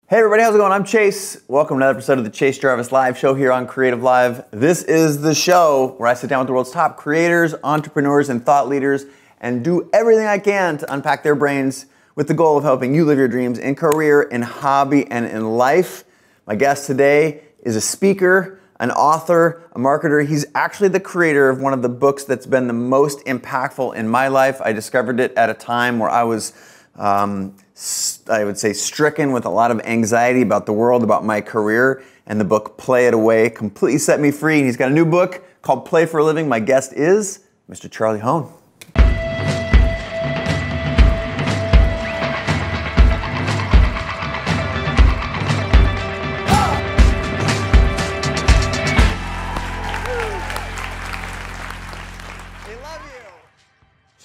Hey everybody, how's it going? I'm Chase. Welcome to another episode of the Chase Jarvis Live Show here on Creative Live. This is the show where I sit down with the world's top creators, entrepreneurs, and thought leaders and do everything I can to unpack their brains with the goal of helping you live your dreams in career, in hobby, and in life. My guest today is a speaker, an author, a marketer. He's actually the creator of one of the books that's been the most impactful in my life. I discovered it at a time where I was I would say stricken with a lot of anxiety about the world, about my career, and the book Play It Away completely set me free. And he's got a new book called Play for a Living. My guest is Mr. Charlie Hoehn.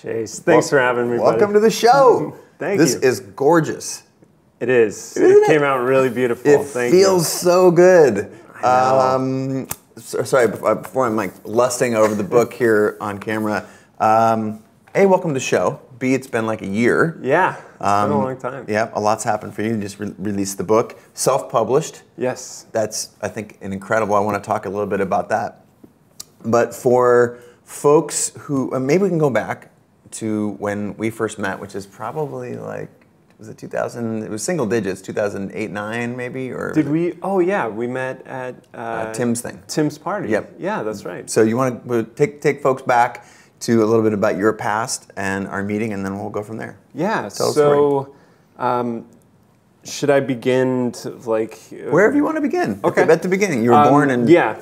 Chase, thanks for having me, buddy. Welcome to the show. Thank you. This is gorgeous. It is. It came out really beautiful. It Thank you. feels so good. I Sorry, before I'm like lusting over the book here on camera. A, welcome to the show. B, it's been like a year. Yeah, it's been a long time. Yeah, a lot's happened for you. You just released the book, self-published. Yes. That's, I think, an incredible. I want to talk a little bit about that. But for folks who, maybe we can go back to when we first met, which is probably like, was it 2000? It was single digits, 2008, 9 maybe, or did we? Oh yeah, we met at Tim's thing. Tim's party. Yep. Yeah, that's right. So you want to take folks back to a little bit about your past and our meeting, and then we'll go from there. Yeah. So, should I begin to like wherever you want to begin? Okay. At the beginning, you were born in. Yeah.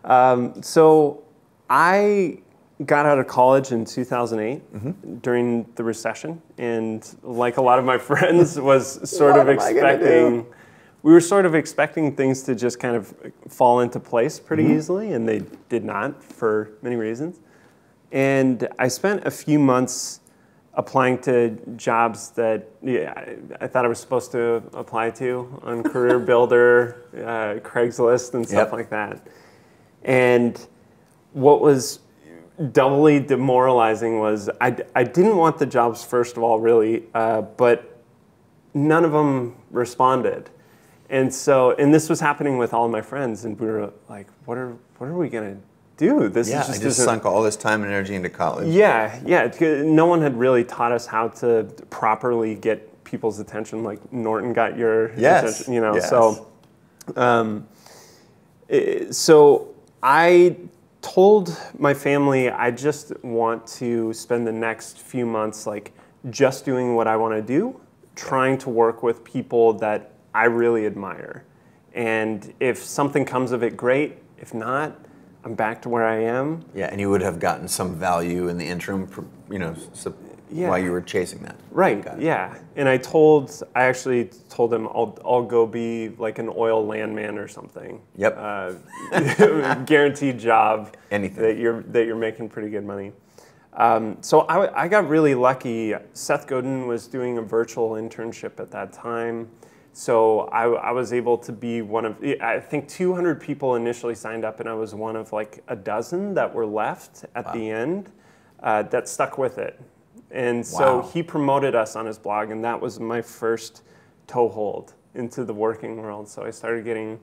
Right. So I got out of college in 2008 during the recession, and like a lot of my friends was sort of expecting, we were sort of expecting things to just kind of fall into place pretty easily, and they did not for many reasons. And I spent a few months applying to jobs that I thought I was supposed to apply to on Career Builder, Craigslist, and stuff like that. And what was doubly demoralizing was I didn't want the jobs, first of all, really, but none of them responded. And so, and this was happening with all of my friends, and we were like, what are we gonna do? This is I just sunk all this time and energy into college. Yeah. No one had really taught us how to properly get people's attention, like Norton got your attention, you know. Yes. So I told my family I just want to spend the next few months like just doing what I want to do, trying to work with people that I really admire. And if something comes of it, great. If not, I'm back to where I am. Yeah, and you would have gotten some value in the interim, you know, while you were chasing that. Right. Yeah. And I actually told him I'll go be like an oil landman or something. Yep. Guaranteed job. Anything that you're making pretty good money. So I got really lucky. Seth Godin was doing a virtual internship at that time. So I was able to be one of, I think 200 people initially signed up, and I was one of like a dozen that were left at the end that stuck with it. And so he promoted us on his blog, and that was my first toehold into the working world. So I started getting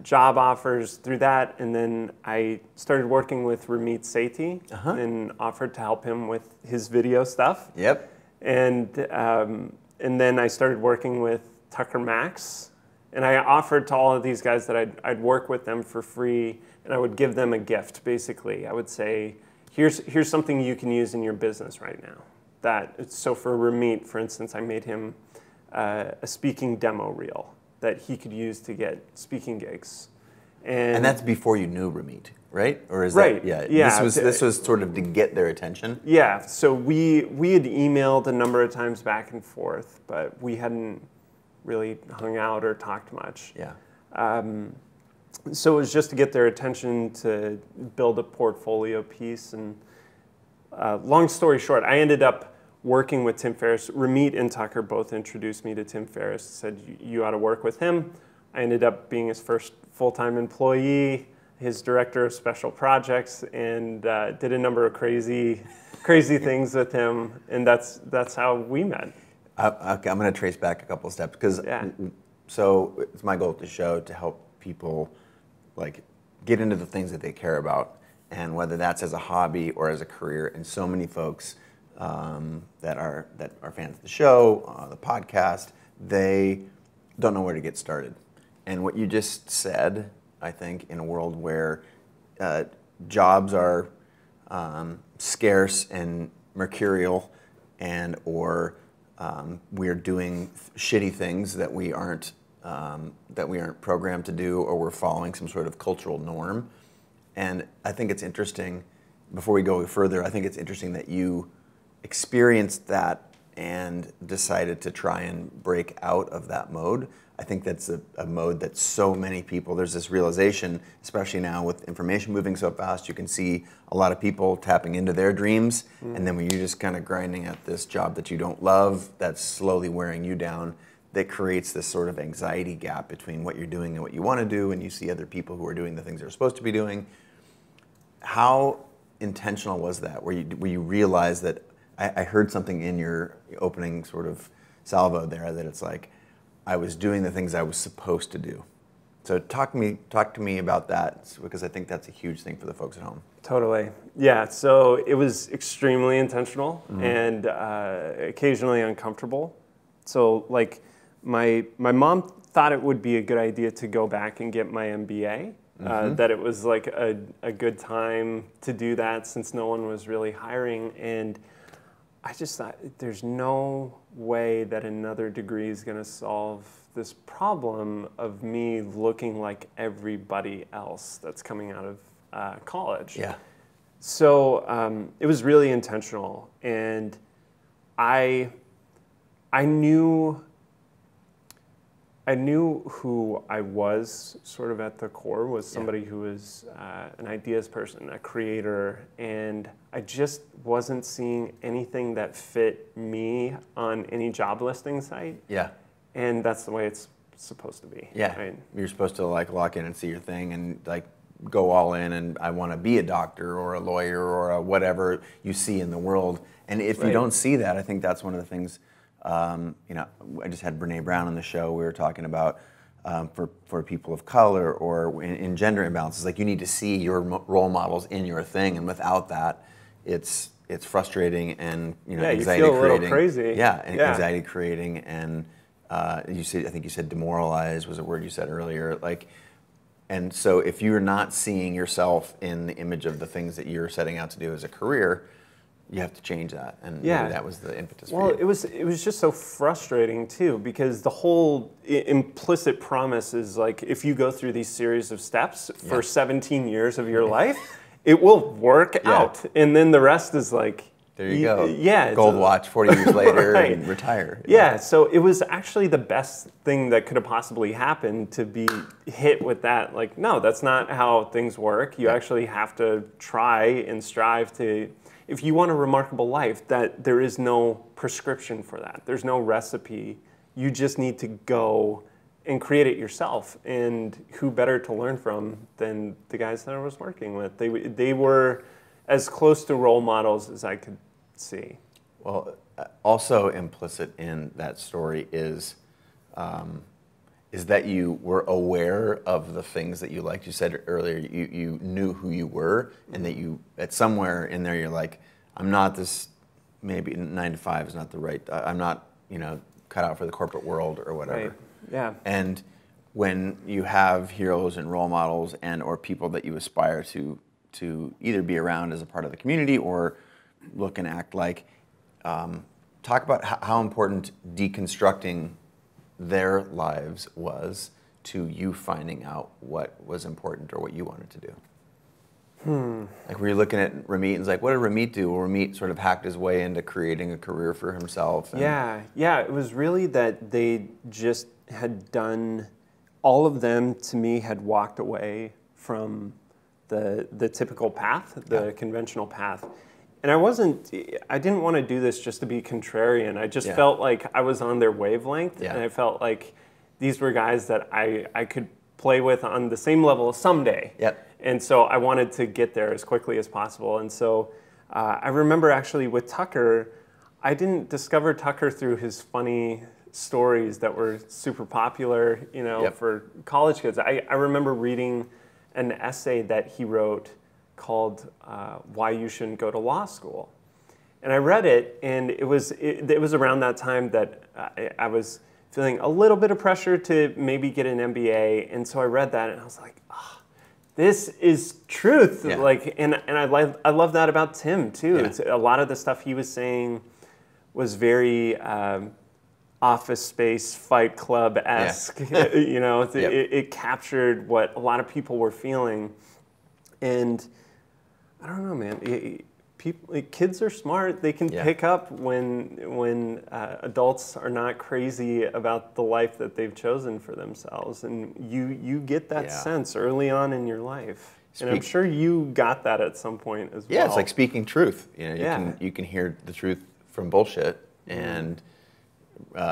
job offers through that, and then I started working with Ramit Sethi and offered to help him with his video stuff. Yep. And then I started working with Tucker Max, and I offered to all of these guys that I'd work with them for free, and I would give them a gift, basically. I would say, here's something you can use in your business right now. So for Ramit, for instance, I made him a speaking demo reel that he could use to get speaking gigs. And that's before you knew Ramit, right? Or is right. that, yeah. This was sort of to get their attention? Yeah, so we had emailed a number of times back and forth, but we hadn't really hung out or talked much. Yeah. So it was just to get their attention, to build a portfolio piece. And long story short, I ended up working with Tim Ferriss. Ramit and Tucker both introduced me to Tim Ferriss, said you ought to work with him. I ended up being his first full-time employee, his director of special projects, and did a number of crazy things with him, and that's how we met. Okay, I'm going to trace back a couple of steps because so it's my goal at the show to help people like get into the things that they care about, and whether that's as a hobby or as a career. And so many folks that are fans of the show, the podcast, they don't know where to get started. And what you just said, I think, in a world where jobs are scarce and mercurial, and or we're doing shitty things that we aren't programmed to do, or we're following some sort of cultural norm. And I think it's interesting, before we go further, I think it's interesting that you experienced that and decided to try and break out of that mode. I think that's a mode that so many people, there's this realization, especially now with information moving so fast, you can see a lot of people tapping into their dreams, and then when you're just kind of grinding at this job that you don't love, that's slowly wearing you down, that creates this sort of anxiety gap between what you're doing and what you want to do, and you see other people who are doing the things they're supposed to be doing. How intentional was that? Where you realized that, I heard something in your opening sort of salvo there, that it's like, I was doing the things I was supposed to do. So talk to me about that, because I think that's a huge thing for the folks at home. Totally. Yeah, so it was extremely intentional and occasionally uncomfortable. So like my mom thought it would be a good idea to go back and get my MBA, that it was like a good time to do that since no one was really hiring. And I just thought, there's no way that another degree is going to solve this problem of me looking like everybody else that's coming out of college. Yeah. So it was really intentional, and I knew who I was sort of at the core, was somebody who was an ideas person, a creator, and I just wasn't seeing anything that fit me on any job listing site. Yeah. And that's the way it's supposed to be. Yeah. Right? You're supposed to like lock in and see your thing and like go all in, and I want to be a doctor or a lawyer or a whatever you see in the world. And if you don't see that, I think that's one of the things. I just had Brene Brown on the show. We were talking about for people of color or in gender imbalances. Like, you need to see your role models in your thing, and without that, it's frustrating and anxiety you feel creating. A little crazy. Anxiety creating, and I think you said demoralized was a word you said earlier. Like, and so if you're not seeing yourself in the image of the things that you're setting out to do as a career, you have to change that, and maybe that was the impetus for you. Well, it was just so frustrating too, because the whole implicit promise is like, if you go through these series of steps for 17 years of your life, it will work out, and then the rest is like, there you go. Yeah, gold watch 40 years later right. and retire. Yeah, so it was actually the best thing that could have possibly happened to be hit with that. Like, no, that's not how things work. You actually have to try and strive to. If you want a remarkable life, that there is no prescription for that. There's no recipe. You just need to go and create it yourself. And who better to learn from than the guys that I was working with? They were as close to role models as I could see. Well, also implicit in that story is that you were aware of the things that you liked. You said earlier you knew who you were, and that you, at somewhere in there, you're like, I'm not this, maybe 9 to 5 is not the right, I'm not, cut out for the corporate world or whatever. Right. Yeah. And when you have heroes and role models and or people that you aspire to either be around as a part of the community or look and act like, talk about how important deconstructing their lives was to you finding out what was important or what you wanted to do. Like, were you looking at Ramit and like, what did Ramit do? Well, Ramit sort of hacked his way into creating a career for himself. Yeah, it was really that they just had done, all of them to me had walked away from the typical path, the conventional path. And I didn't want to do this just to be contrarian. I just felt like I was on their wavelength, and I felt like these were guys that I could play with on the same level someday. Yep. And so I wanted to get there as quickly as possible. And so I remember actually with Tucker, I didn't discover Tucker through his funny stories that were super popular, for college kids. I remember reading an essay that he wrote called "Why You Shouldn't Go to Law School," and I read it, and it was around that time that I was feeling a little bit of pressure to maybe get an MBA, and so I read that, and I was like, this is truth. Yeah. And I love that about Tim too. Yeah. It's a lot of the stuff he was saying was very Office Space, Fight Club-esque. Yeah. It captured what a lot of people were feeling, and I don't know, man. Kids are smart. They can pick up when adults are not crazy about the life that they've chosen for themselves, and you get that sense early on in your life. And I'm sure you got that at some point as well. Yeah, it's like speaking truth. You can hear the truth from bullshit, and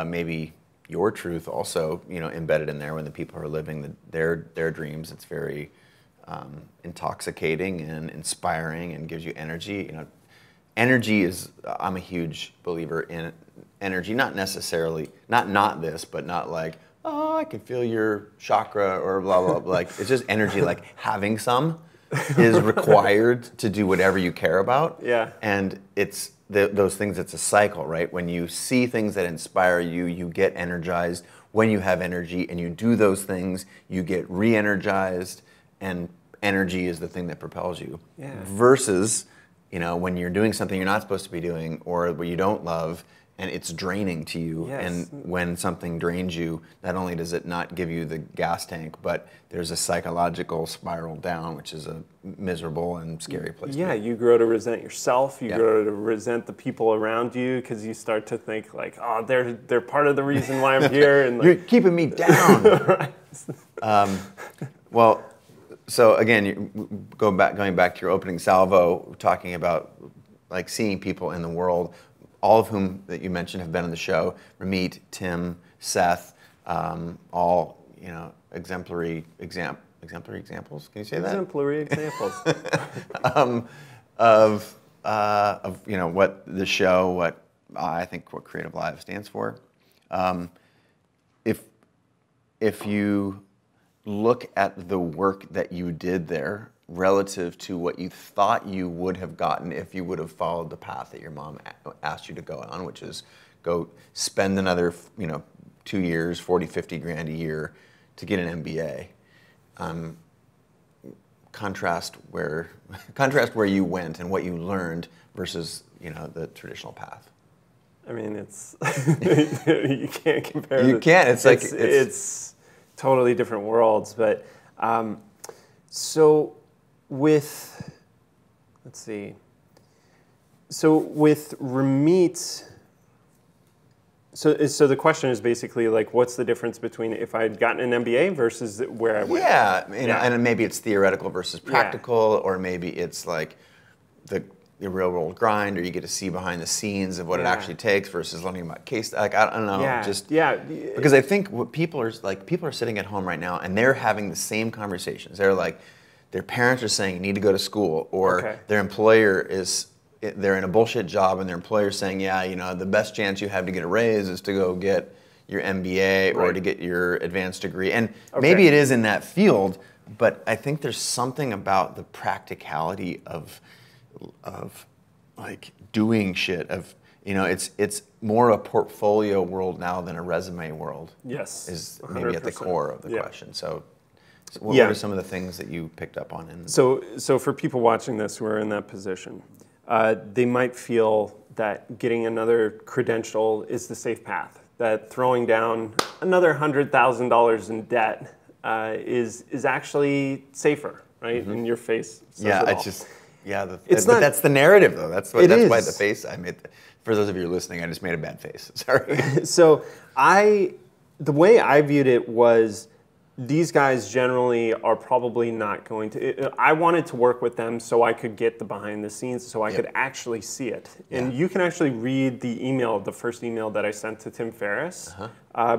maybe your truth also, embedded in there when the people are living their dreams. It's very intoxicating and inspiring and gives you energy. Energy is, I'm a huge believer in energy, not necessarily, not this, but not like, oh, I can feel your chakra or blah, blah, blah. Like, it's just energy, like having some is required to do whatever you care about. Yeah. And it's those things, it's a cycle, right? When you see things that inspire you, you get energized. When you have energy and you do those things, you get re-energized, and energy is the thing that propels you. Yeah. Versus, when you're doing something you're not supposed to be doing or what you don't love and it's draining to you. Yes. And when something drains you, not only does it not give you the gas tank, but there's a psychological spiral down, which is a miserable and scary place. Yeah, you grow to resent yourself. You grow to resent the people around you because you start to think like, oh, they're part of the reason why I'm here. And you're keeping me down. Right. Well, so again, going back to your opening salvo, talking about like seeing people in the world, all of whom that you mentioned have been on the show: Ramit, Tim, Seth, all exemplary examples. Can you say that? Exemplary examples of what the show, what I think what Creative Live stands for. If you look at the work that you did there relative to what you thought you would have gotten if you would have followed the path that your mom asked you to go on, which is go spend another 2 years, 40, 50 grand a year to get an MBA. Contrast where you went and what you learned versus the traditional path. I mean, it's you can't compare. You can't. It's totally different worlds. But so with Ramit. So the question is basically like, what's the difference between if I had gotten an MBA versus where I went? Yeah, and maybe it's theoretical versus practical, or maybe it's like the real world grind, or you get to see behind the scenes of what it actually takes versus learning about case. Like I don't know, because I think what people are sitting at home right now and they're having the same conversations. They're like, their parents are saying you need to go to school, or their employer they're in a bullshit job and their employer's saying, the best chance you have to get a raise is to go get your MBA or to get your advanced degree. And maybe it is in that field, but I think there's something about the practicality of like doing shit, it's more a portfolio world now than a resume world. Yes. Is maybe at the core of the question. So what are some of the things that you picked up on? So for people watching this who are in that position, they might feel that getting another credential is the safe path, that throwing down another $100,000 in debt is actually safer, right? In your face. But that's the narrative, though. That's why the face I made. For those of you listening, I just made a bad face. Sorry. So the way I viewed it was, these guys generally are probably not going to. I wanted to work with them so I could get the behind the scenes, so I could actually see it. And you can actually read the first email that I sent to Tim Ferriss,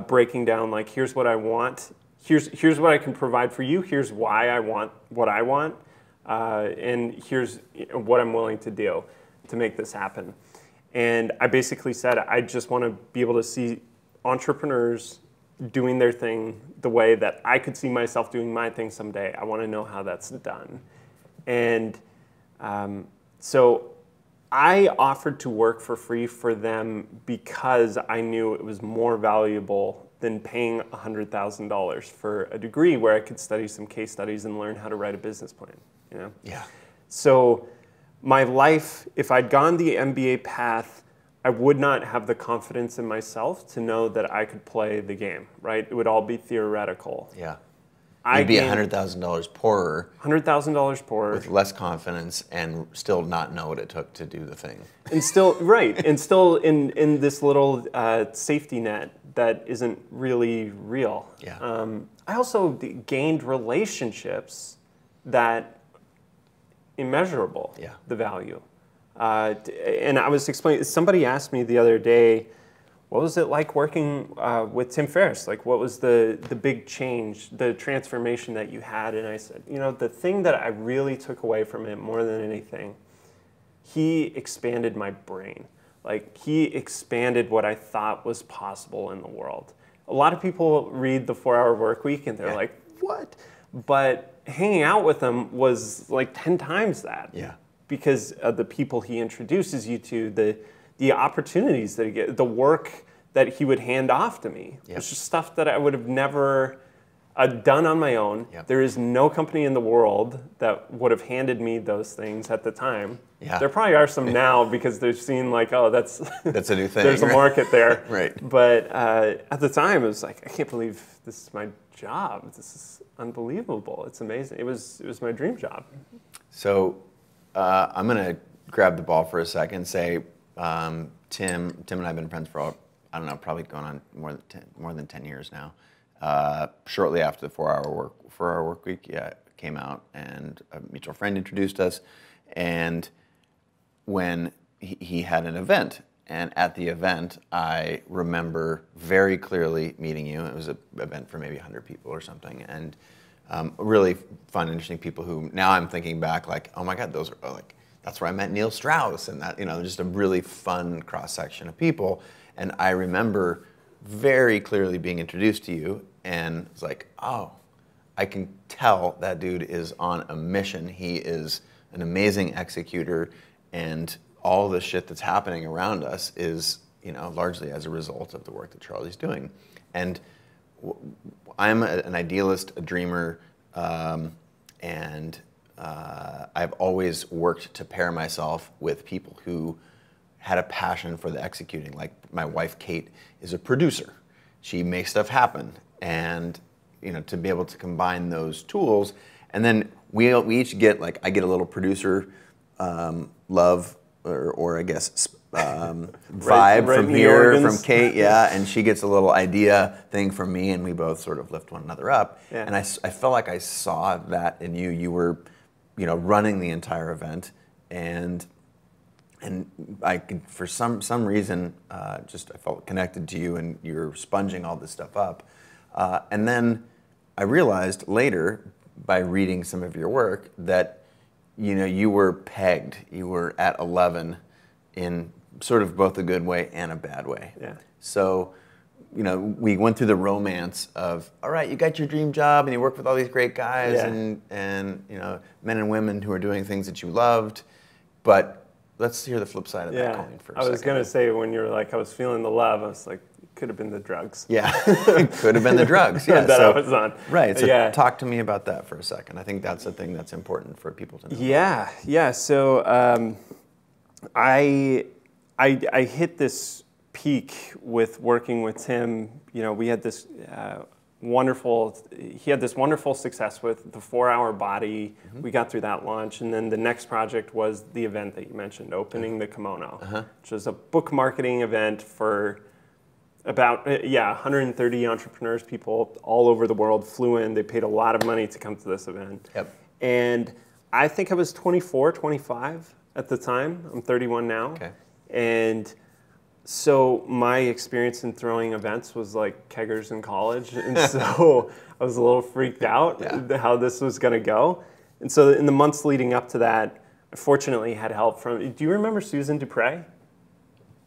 breaking down like, here's what I want, here's what I can provide for you, here's why I want what I want, and here's what I'm willing to do to make this happen. And I basically said, I just want to be able to see entrepreneurs doing their thing the way that I could see myself doing my thing someday. I want to know how that's done. And so I offered to work for free for them because I knew it was more valuable than paying $100,000 for a degree where I could study some case studies and learn how to write a business plan. You know? Yeah. So my life, if I'd gone the MBA path, I would not have the confidence in myself to know that I could play the game, right? It would all be theoretical. Yeah. You'd be $100,000 poorer. $100,000 poorer. With less confidence and still not know what it took to do the thing. And still, right, and still in this little safety net that isn't really real. Yeah. I also gained relationships that immeasurable, yeah. the value. And I was explaining, somebody asked me the other day, what was it like working with Tim Ferriss? Like, what was the big change, the transformation that you had? And I said, you know, the thing that I really took away from it more than anything, he expanded my brain. Like, he expanded what I thought was possible in the world. A lot of people read The 4-Hour Workweek and they're like, what? But hanging out with him was like 10 times that. Yeah. Because of the people he introduces you to, the opportunities that he gets, the work that he would hand off to me. Yep. It's just stuff that I would have never done on my own. Yep. There is no company in the world that would have handed me those things at the time. Yeah. There probably are some now because they've seen like, oh, that's a new thing. There's a market there. Right. But at the time, it was like, I can't believe this is my job. This is unbelievable. It's amazing. It was my dream job. So I'm going to grab the ball for a second. Say Tim and I have been friends for, I don't know, probably going on more than 10 years now. Shortly after the 4-Hour Workweek came out, and a mutual friend introduced us, and when he had an event, and at the event, I remember very clearly meeting you. It was an event for maybe 100 people or something, and really fun, interesting people who now I'm thinking back like, oh my God, those are like, that's where I met Neil Strauss, and that, you know, just a really fun cross section of people. And I remember very clearly being introduced to you, and it's like, oh, I can tell that dude is on a mission. He is an amazing executor, and all the shit that's happening around us is, you know, largely as a result of the work that Charlie's doing. And I'm an idealist, a dreamer, and I've always worked to pair myself with people who had a passion for the executing. Like my wife, Kate, is a producer. She makes stuff happen. And, you know, to be able to combine those tools, and then we each get, like, I get a little producer love, or I guess vibe from here, from Kate, and she gets a little idea thing from me, and we both sort of lift one another up. Yeah. And I felt like I saw that in you. You were, you know, running the entire event, and I could, for some reason, just I felt connected to you, and you're sponging all this stuff up. And then I realized later, by reading some of your work, that, you know, you were pegged. You were at 11 in sort of both a good way and a bad way. Yeah. So, you know, we went through the romance of, all right, you got your dream job and you work with all these great guys, and you know, men and women who are doing things that you loved, but let's hear the flip side of that coin for a second. I was going to say, when you were like, I was feeling the love, I was like, could have been the drugs. Yeah, could have been the drugs. Yeah, that I was on. Right. So talk to me about that for a second. I think that's the thing that's important for people to know. Yeah. So I hit this peak with working with Tim. You know, we had this he had this wonderful success with the 4-Hour Body. Mm-hmm. We got through that launch, and then the next project was the event that you mentioned, Opening the Kimono, which was a book marketing event for about 130 entrepreneurs, people all over the world flew in. They paid a lot of money to come to this event. Yep. And I think I was 24, 25 at the time. I'm 31 now. Okay. And so my experience in throwing events was like keggers in college. And so I was a little freaked out how this was going to go. And so in the months leading up to that, I fortunately had help from, do you remember Susan Dupre?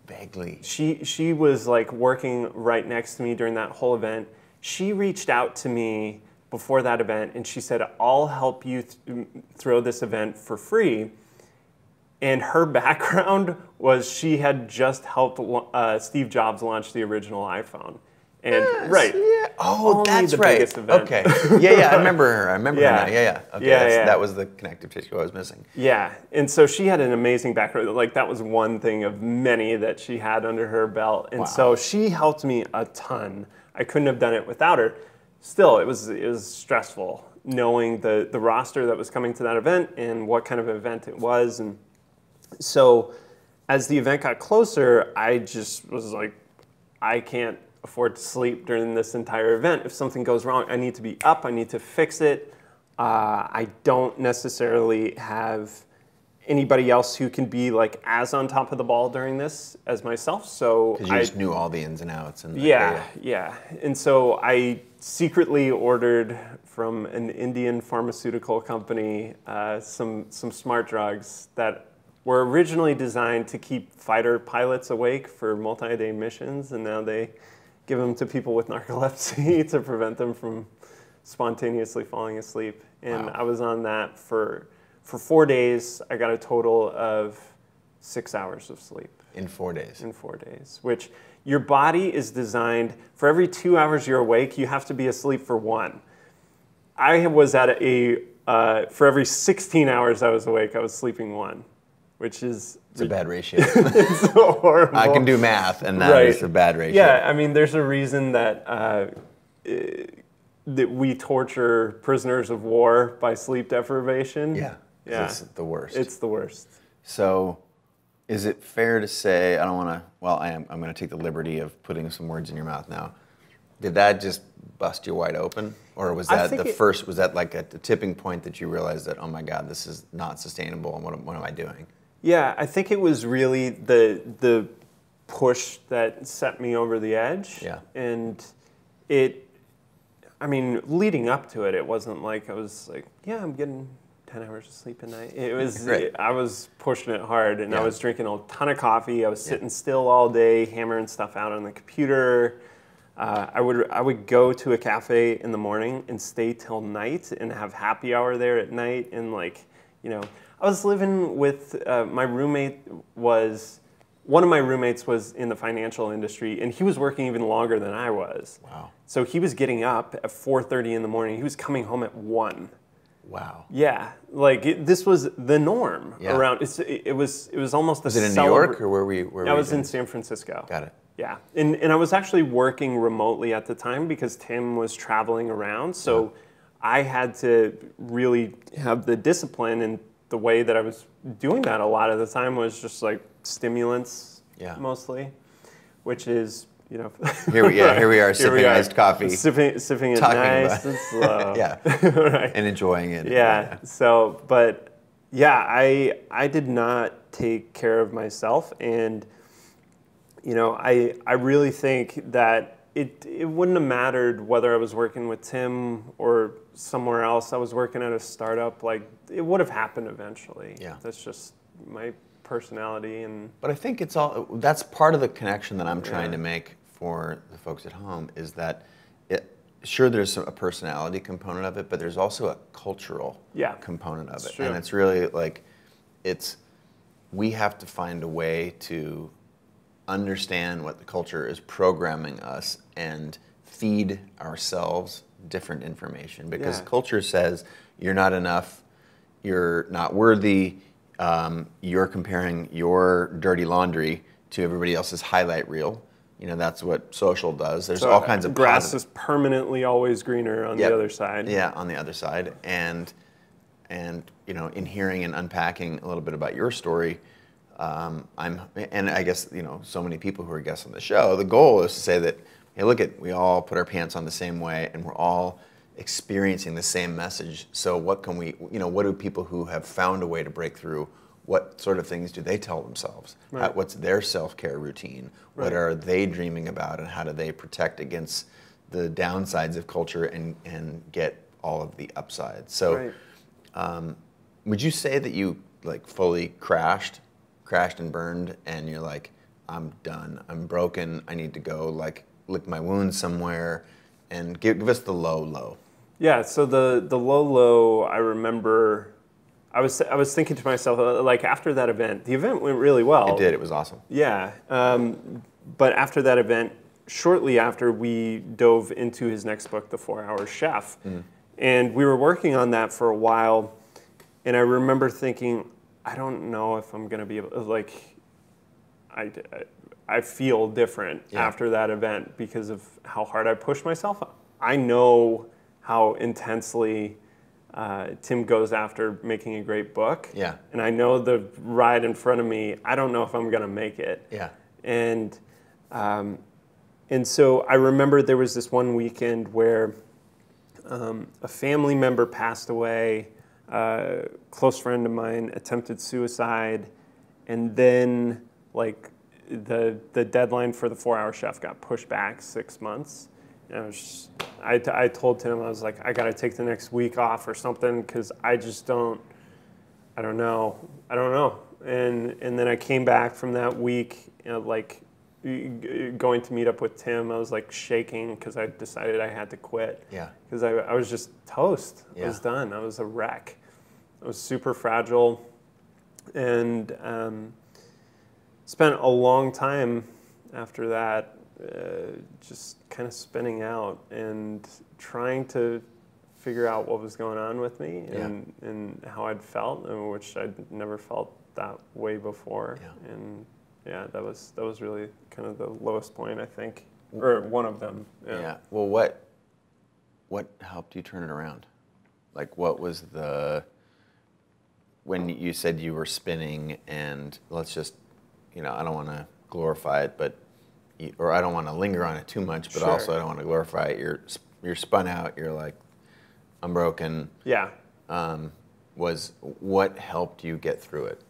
Vaguely. She was like working right next to me during that whole event. She reached out to me before that event and she said, I'll help you throw this event for free. And her background was she had just helped Steve Jobs launch the original iPhone. And Yes, right. Yeah. Oh, Only that's the right. biggest event. Okay. Yeah, I remember her. I remember Yeah. her now. Yeah. Okay. Yeah. That was the connective tissue I was missing. Yeah, and so she had an amazing background. Like that was one thing of many that she had under her belt, and so she helped me a ton. I couldn't have done it without her. Still, it was stressful knowing the roster that was coming to that event and what kind of event it was, and so as the event got closer, I just was like, I can't afford to sleep during this entire event. If something goes wrong, I need to be up. I need to fix it. I don't necessarily have anybody else who can be like as on top of the ball during this as myself. So Because you just knew all the ins and outs. And yeah. And so I secretly ordered from an Indian pharmaceutical company some smart drugs that were originally designed to keep fighter pilots awake for multi-day missions, and now they give them to people with narcolepsy to prevent them from spontaneously falling asleep. And I was on that for 4 days. I got a total of 6 hours of sleep. In 4 days. In 4 days, which your body is designed, for every 2 hours you're awake, you have to be asleep for 1. I was at for every 16 hours I was awake, I was sleeping 1, which is... It's a bad ratio. It's so horrible. I can do math, and that is a bad ratio. Yeah, I mean, there's a reason that that we torture prisoners of war by sleep deprivation. Yeah. It's the worst. It's the worst. So, is it fair to say, I don't want to, well, I'm going to take the liberty of putting some words in your mouth now. Did that just bust you wide open? Or was that was that like a tipping point that you realized that, oh my God, this is not sustainable, and what am I doing? Yeah, I think it was really the push that set me over the edge. Yeah. And leading up to it, it wasn't like I was like, yeah, I'm getting 10 hours of sleep a night. It was, I was pushing it hard, and I was drinking a ton of coffee. I was sitting still all day, hammering stuff out on the computer. I would go to a cafe in the morning and stay till night and have happy hour there at night, and I was living with one of my roommates was in the financial industry, and he was working even longer than I was. Wow. So he was getting up at 4:30 in the morning. He was coming home at 1. Wow. Yeah, this was the norm around. It was almost Was it in New York, or where were you? I was in San Francisco. Got it. Yeah, and I was actually working remotely at the time because Tim was traveling around. So I had to really have the discipline, and the way that I was doing that a lot of the time was just like stimulants mostly, which is, Here we are sipping iced coffee. Sipping it nice and slow. Right. And enjoying it. Yeah. So, but yeah, I did not take care of myself, and I really think that it wouldn't have mattered whether I was working with Tim or somewhere else. I was working at a startup. Like, it would have happened eventually. Yeah. That's just my personality. But I think that's part of the connection that I'm trying to make for the folks at home, is that sure, there's a personality component of it, but there's also a cultural component of it. True. And it's really like, we have to find a way to understand what the culture is programming us and feed ourselves different information, because culture says you're not enough, you're not worthy, you're comparing your dirty laundry to everybody else's highlight reel. That's what social does. There's all kinds of grass is permanently always greener on the other side. Yeah, on the other side. And in hearing and unpacking a little bit about your story, and I guess, so many people who are guests on the show, the goal is to say that, hey, we all put our pants on the same way, and we're all experiencing the same message. So what can what do people who have found a way to break through, what sort of things do they tell themselves? Right. What's their self-care routine? What are they dreaming about, and how do they protect against the downsides of culture and get all of the upsides? So would you say that you fully crashed and burned, and you're like, I'm done. I'm broken. I need to go like lick my wounds somewhere, and give us the low. Yeah. So the low, I remember. I was thinking to myself, like after that event, the event went really well. It did. It was awesome. Yeah. But after that event, shortly after, we dove into his next book, The 4-Hour Chef. And we were working on that for a while. And I remember thinking, I don't know if I'm going to be able, like, I feel different after that event because of how hard I pushed myself. I know how intensely Tim goes after making a great book. Yeah. And I know the ride in front of me, I don't know if I'm going to make it. Yeah. And so I remember there was this one weekend where a family member passed away, a close friend of mine attempted suicide, and then like the deadline for the 4-Hour Chef got pushed back 6 months. And I told Tim, I was like, I got to take the next week off or something because I just don't know. And then I came back from that week, like going to meet up with Tim. I was like shaking because I decided I had to quit. Yeah. Because I was just toast. Yeah. I was done. I was a wreck. I was super fragile, and spent a long time after that just kind of spinning out and trying to figure out what was going on with me and how I'd felt, and which I'd never felt that way before. Yeah. And yeah, that was really kind of the lowest point, I think, or one of them. Yeah. Well, what helped you turn it around? Like, what was when you said you were spinning, and let's just, I don't want to glorify it, but, or I don't want to linger on it too much, but also I don't want to glorify it. You're spun out. You're like, I'm broken. Yeah. Was what helped you get through it?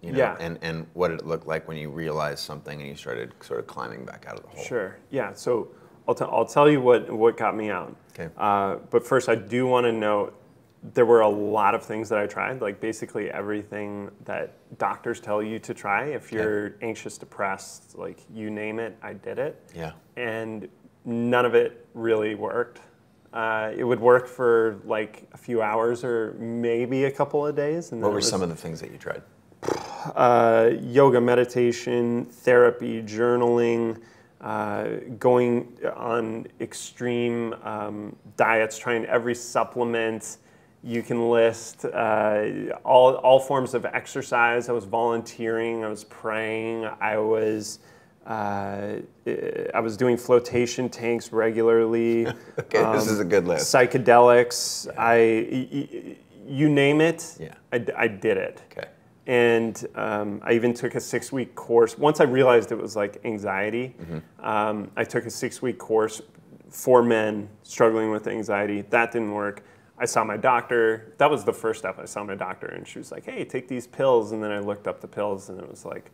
And what did it look like when you realized something and you started sort of climbing back out of the hole? Sure. Yeah. So I'll tell you what got me out. Okay. But first, I do want to note there were a lot of things that I tried, like basically everything that doctors tell you to try. If you're anxious, depressed, like you name it, I did it. Yeah. And none of it really worked. It would work for like a few hours or maybe a couple of days. And what were some of the things that you tried? Yoga, meditation, therapy, journaling, going on extreme diets, trying every supplement you can list, all forms of exercise. I was volunteering, I was praying, I was doing flotation tanks regularly. Okay, this is a good list. Psychedelics, you name it, I did it. Okay. And I even took a 6-week course. Once I realized it was like anxiety, I took a 6-week course for men struggling with anxiety. That didn't work. I saw my doctor. That was the first step. I saw my doctor, and she was like, hey, take these pills. And then I looked up the pills, and it was like,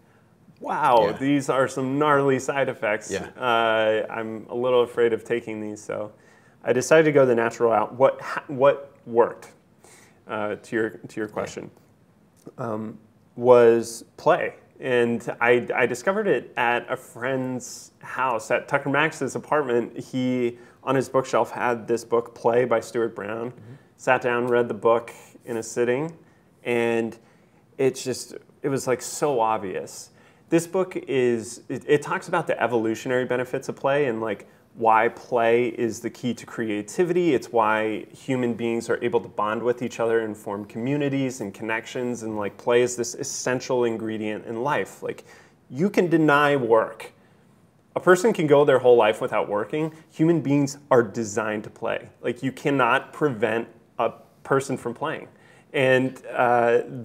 wow, these are some gnarly side effects. Yeah. I'm a little afraid of taking these. So I decided to go the natural route. What worked, to your question, was play. And I discovered it at a friend's house, at Tucker Max's apartment. He, on his bookshelf, had this book, Play by Stuart Brown. Sat down, read the book in a sitting, and it was like so obvious. This book it talks about the evolutionary benefits of play and like why play is the key to creativity. It's why human beings are able to bond with each other and form communities and connections, and like play is this essential ingredient in life. Like, you can deny work. A person can go their whole life without working. Human beings are designed to play. Like, you cannot prevent a person from playing. And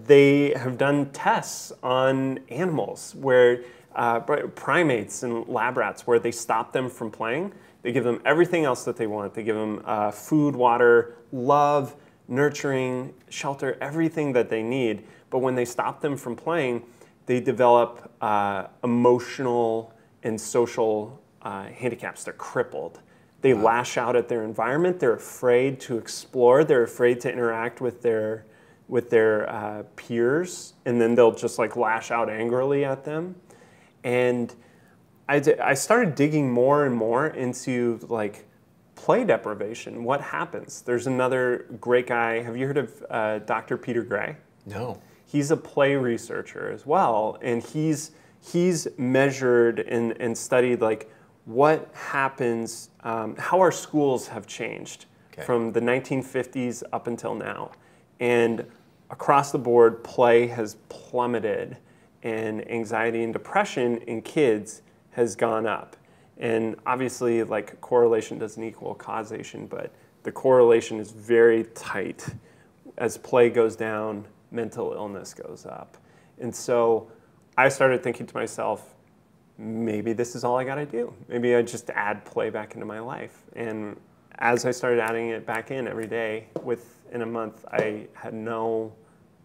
they have done tests on animals where primates and lab rats, where they stop them from playing. They give them everything else that they want. They give them food, water, love, nurturing, shelter, everything that they need. But when they stop them from playing, they develop emotional and social handicaps. They're crippled. They lash out at their environment. They're afraid to explore. They're afraid to interact with their peers, and then they'll just like lash out angrily at them. And I started digging more and more into like play deprivation. What happens? There's another great guy. Have you heard of Dr. Peter Gray? No. He's a play researcher as well, and he's measured and studied like what happens, how our schools have changed from the 1950s up until now. And across the board, play has plummeted, and anxiety and depression in kids has gone up. And obviously, like, correlation doesn't equal causation, but the correlation is very tight. As play goes down, mental illness goes up. And so I started thinking to myself, maybe this is all I got to do. Maybe I just add play back into my life. And as I started adding it back in every day, within a month, I had no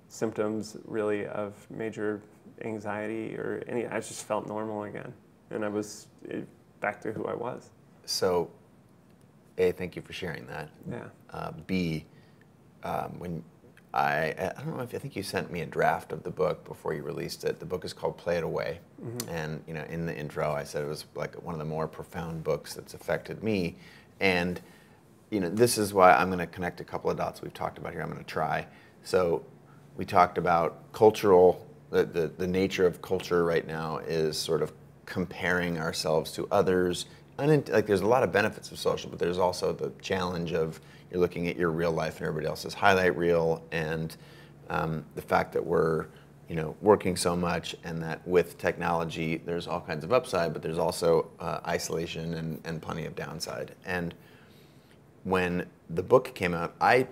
symptoms really of major anxiety or any. I just felt normal again, and I was back to who I was. So, A, thank you for sharing that. Yeah. B, when I don't know if I think you sent me a draft of the book before you released it. The book is called Play It Away, and in the intro I said it was like one of the more profound books that's affected me, and this is why I'm going to connect a couple of dots we've talked about here. I'm going to try. So we talked about cultural, the nature of culture right now is sort of comparing ourselves to others. Like there's a lot of benefits of social, but there's also the challenge of you're looking at your real life and everybody else's highlight reel, and the fact that we're working so much, and that with technology there's all kinds of upside, but there's also isolation and plenty of downside. And when the book came out, I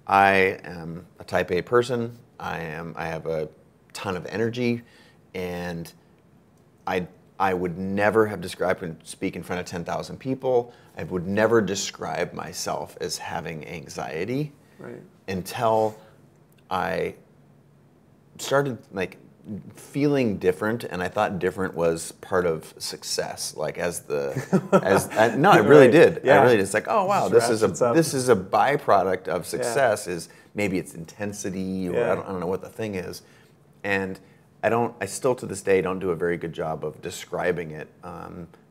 am a type A person. I have a ton of energy, and I would never have described, and speak in front of 10,000 people, I would never describe myself as having anxiety until I started feeling different, and I thought different was part of success. Like no, I really did. Yeah. I really did. It's like, oh wow, this is a byproduct of success. Is maybe it's intensity, or I don't know what the thing is, and I still to this day don't do a very good job of describing it.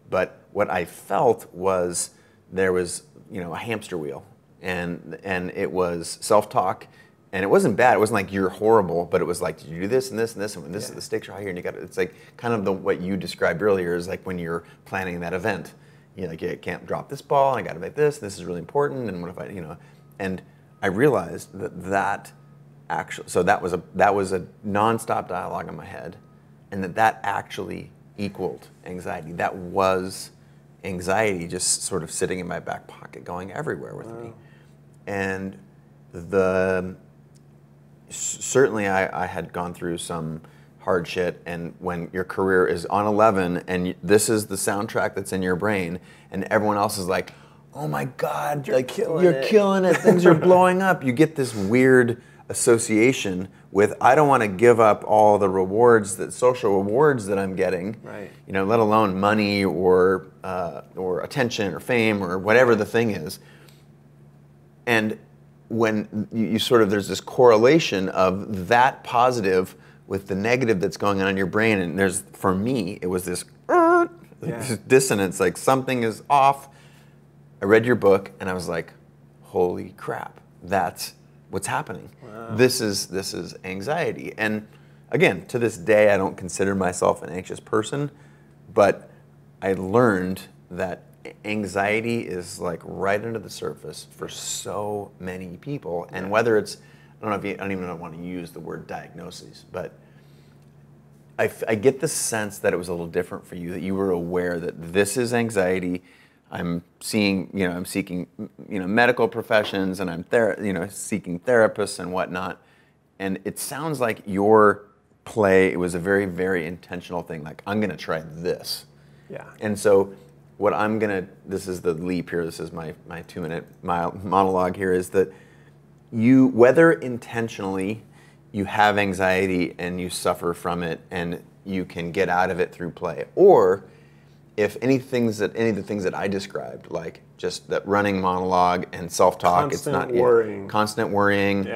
But what I felt was there was a hamster wheel, and it was self-talk. And it wasn't bad. It wasn't like you're horrible, but it was like, did you do this and this and this, and when the stakes are high here, and you got it's like kind of what you described earlier is like when you're planning that event, you can't drop this ball, and I got to make this. This is really important, and what if I, and I realized that actually, so that was a nonstop dialogue in my head, and that actually equaled anxiety. That was anxiety, just sort of sitting in my back pocket, going everywhere with me, and certainly I had gone through some hard shit, and when your career is on 11 and this is the soundtrack that's in your brain, and everyone else is like, oh my God, you're killing it, things are blowing up, you get this weird association with, I don't want to give up all the rewards, social rewards that I'm getting, let alone money or attention or fame or whatever the thing is. And when you sort of, there's this correlation of that positive with the negative that's going on in your brain, and for me, it was this dissonance, like something is off. I read your book, and I was like, holy crap, that's what's happening. Wow. This is anxiety. And again, to this day, I don't consider myself an anxious person, but I learned that anxiety is like right under the surface for so many people, and whether it's, I don't even want to use the word diagnoses, but I get the sense that it was a little different for you, that you were aware that this is anxiety. I'm seeking, medical professions, and I'm seeking therapists and whatnot, and it sounds like your play, it was a very, very intentional thing. Like, I'm gonna try this, and so. What this is the leap here, this is my 2-minute monologue here, is that whether intentionally you have anxiety and you suffer from it and you can get out of it through play, or if any of the things that I described, like just that running monologue and self-talk, constant worrying,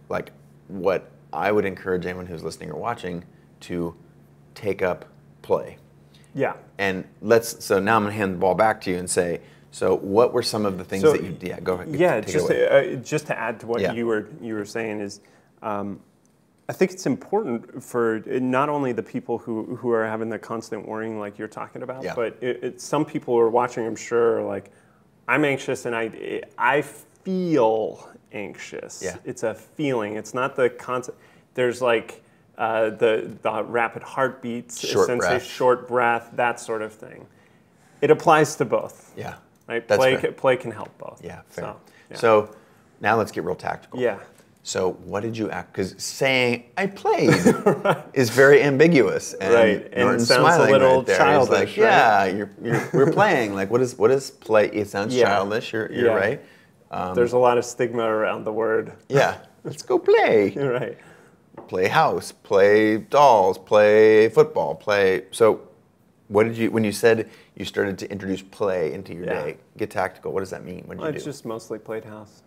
like what I would encourage anyone who's listening or watching to take up play. Yeah. And so now I'm going to hand the ball back to you and say, so what were some of the things that you did? Yeah, go ahead. Yeah, take it away. just to add to what you were saying is, I think it's important for not only the people who are having the constant worrying like you're talking about, but some people who are watching, I'm sure, are like, I'm anxious and I feel anxious. Yeah. It's a feeling. It's not the concept. There's like the rapid heartbeats, short breath, that sort of thing. It applies to both. Yeah. Right? That's fair. Play can help both. Yeah, fair. So now let's get real tactical. Yeah. So what did you act? Because saying I played is very ambiguous. And right. And Norton's sounds smiling a little right there. childish. He's like, yeah, we're playing. Like, what is play? It sounds childish. You're right. There's a lot of stigma around the word. Yeah. Let's go play. You're right. Play house, play dolls, play football, play. So what did you, when you said you started to introduce play into your day, get tactical, what does that mean? What did you do? I just mostly played house.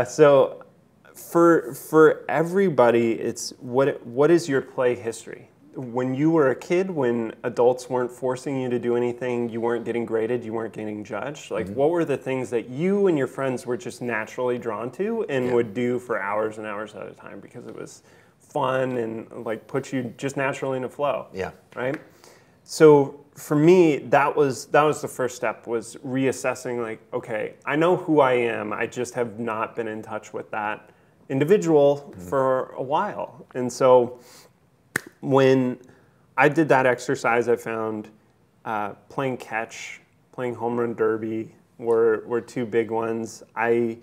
So for everybody, it's what is your play history? When you were a kid, when adults weren't forcing you to do anything, you weren't getting graded, you weren't getting judged, like what were the things that you and your friends were just naturally drawn to and would do for hours and hours at a time because it was fun and like put you just naturally in a flow. Yeah. Right? So for me, that was the first step, was reassessing like, okay, I know who I am, I just have not been in touch with that individual for a while. And so when I did that exercise, I found playing catch, playing home run derby were two big ones. I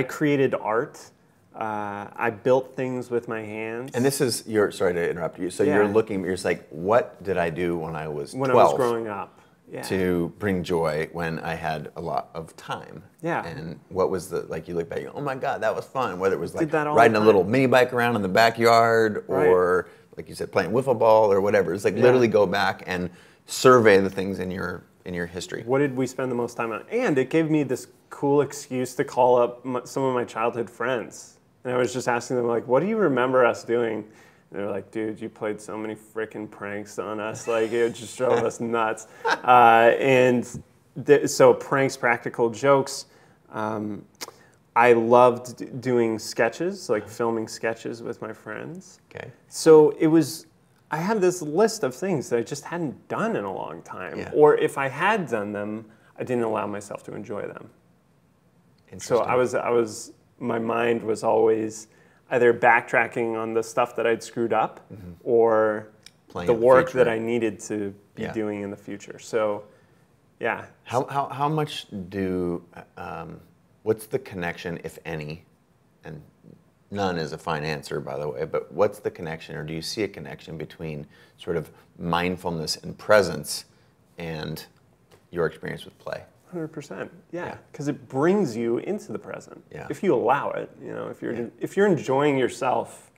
created art. I built things with my hands. And this is sorry to interrupt you. So you're just like, what did I do when I was 12? When I was growing up. Yeah. To bring joy when I had a lot of time. Yeah. And what was you look back, you go, oh my God, that was fun. Whether it was like that all riding the a time. little mini bike around in the backyard or like you said, playing wiffle ball or whatever. It's like literally go back and survey the things in your history. What did we spend the most time on? And it gave me this cool excuse to call up some of my childhood friends. And I was just asking them, like, what do you remember us doing? And they're like, dude, you played so many freaking pranks on us. Like, it just drove us nuts. So pranks, practical jokes. I loved doing sketches, like filming sketches with my friends. Okay. So I had this list of things that I just hadn't done in a long time. Yeah. Or if I had done them, I didn't allow myself to enjoy them. So my mind was always either backtracking on the stuff that I'd screwed up or the work that I needed to be doing in the future. So, yeah. How much what's the connection, if any, and none is a fine answer, by the way, but what's the connection, or do you see a connection between sort of mindfulness and presence and your experience with play? 100%. Yeah, because it brings you into the present. Yeah. If you allow it, if you're enjoying yourself,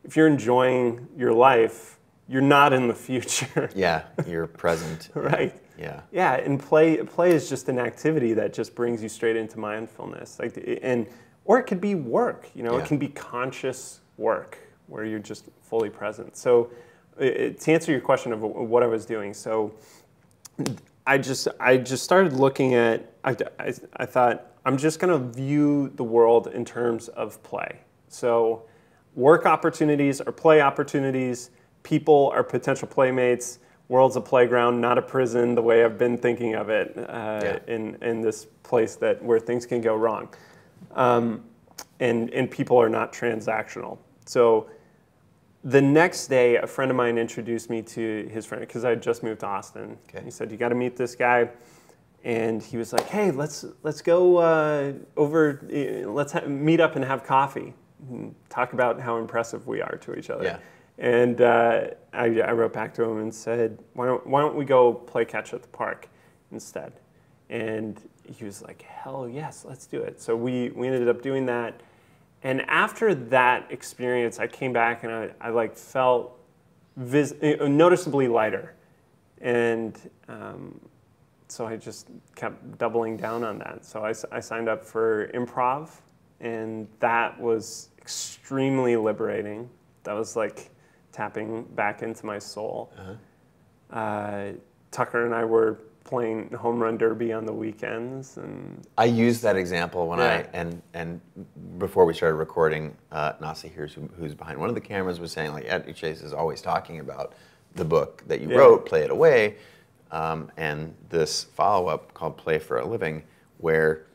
if you're enjoying your life, you're not in the future. Yeah, you're present. Right. Yeah. Yeah, and play is just an activity that just brings you straight into mindfulness. Or it could be work. It can be conscious work where you're just fully present. So, to answer your question of what I was doing, so I just started looking at. I thought I'm just going to view the world in terms of play. So, work opportunities are play opportunities. People are potential playmates. World's a playground, not a prison, the way I've been thinking of it in this place where things can go wrong. And people are not transactional. So the next day, a friend of mine introduced me to his friend, because I had just moved to Austin. Okay. He said, you got to meet this guy. And he was like, hey, let's go over, meet up and have coffee. And talk about how impressive we are to each other. Yeah. And I wrote back to him and said, why don't we go play catch at the park instead? And he was like, hell yes, let's do it. So we ended up doing that. And after that experience, I came back and I felt noticeably lighter. And so I just kept doubling down on that. So I signed up for improv, and that was extremely liberating. That was like tapping back into my soul. Tucker and I were playing home run derby on the weekends, and I used that example when Yeah. and before we started recording, Nasi here, who's behind one of the cameras, was saying like, Chase is always talking about the book that you wrote, Play It Away, and this follow-up called Play for a Living, where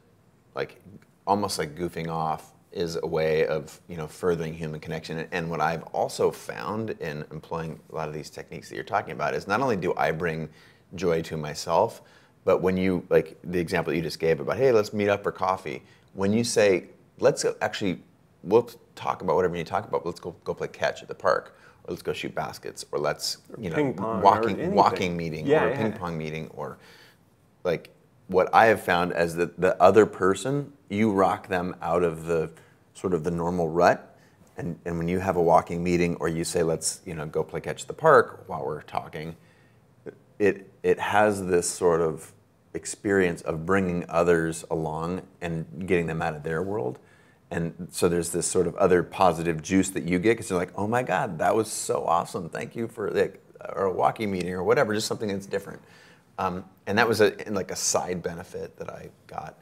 like almost like goofing off is a way of furthering human connection. And what I've also found in employing a lot of these techniques that you're talking about is not only do I bring joy to myself, but when you, like the example you just gave about, hey, let's meet up for coffee. When you say, we'll talk about whatever you talk about, but let's go play catch at the park, or let's go shoot baskets, or let's, ping pong, walking meeting, or a ping pong meeting, or like what I have found as the other person, you rock them out of the sort of the normal rut. And when you have a walking meeting, or you say, let's go play catch at the park while we're talking, it has this sort of experience of bringing others along and getting them out of their world. And so there's this sort of other positive juice that you get because you're like, oh my God, that was so awesome. Thank you for or a walking meeting or whatever, just something that's different. And that was like a side benefit that I got.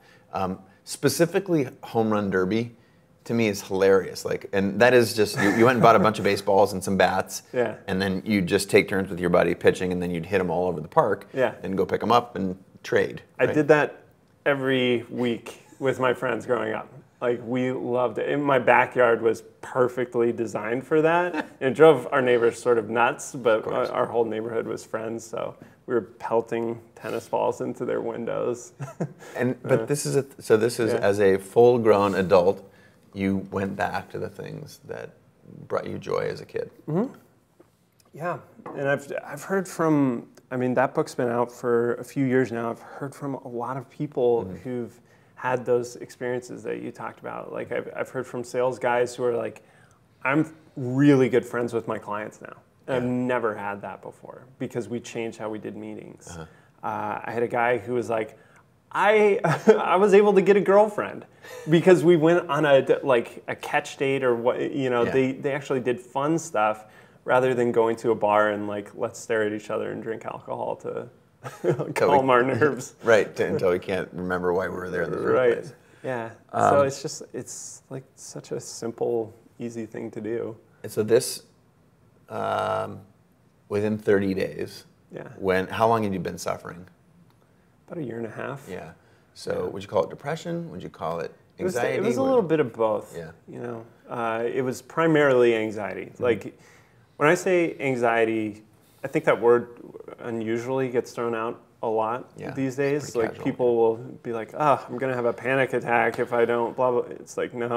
Specifically, home run derby to me is hilarious. Like, and that is just you went and bought a bunch of baseballs and some bats, and then you just take turns with your buddy pitching, and then you'd hit them all over the park, and go pick them up and trade. Right? I did that every week with my friends growing up. Like, we loved it. And my backyard was perfectly designed for that. It drove our neighbors sort of nuts, but our whole neighborhood was friends, so we were pelting tennis balls into their windows. But this is as a full-grown adult, you went back to the things that brought you joy as a kid. Mm-hmm. Yeah, and I've heard from, I mean, that book's been out for a few years now. I've heard from a lot of people who've had those experiences that you talked about. Like, I've heard from sales guys who are like, I'm really good friends with my clients now. I've never had that before because we changed how we did meetings. I had a guy who was like, I was able to get a girlfriend because we went on a catch date or what, they actually did fun stuff rather than going to a bar and like, let's stare at each other and drink alcohol to calm our nerves. Right, until we can't remember why we were there in the first place. Yeah, so it's like such a simple, easy thing to do. And so this, within 30 days, how long had you been suffering? About a year and a half. Yeah. So would you call it depression? Would you call it anxiety? It was a little bit of both. Yeah. It was primarily anxiety. Like, when I say anxiety, I think that word unusually gets thrown out a lot these days. Like, casual. People will be like, oh, I'm going to have a panic attack if I don't blah, blah. It's like, no,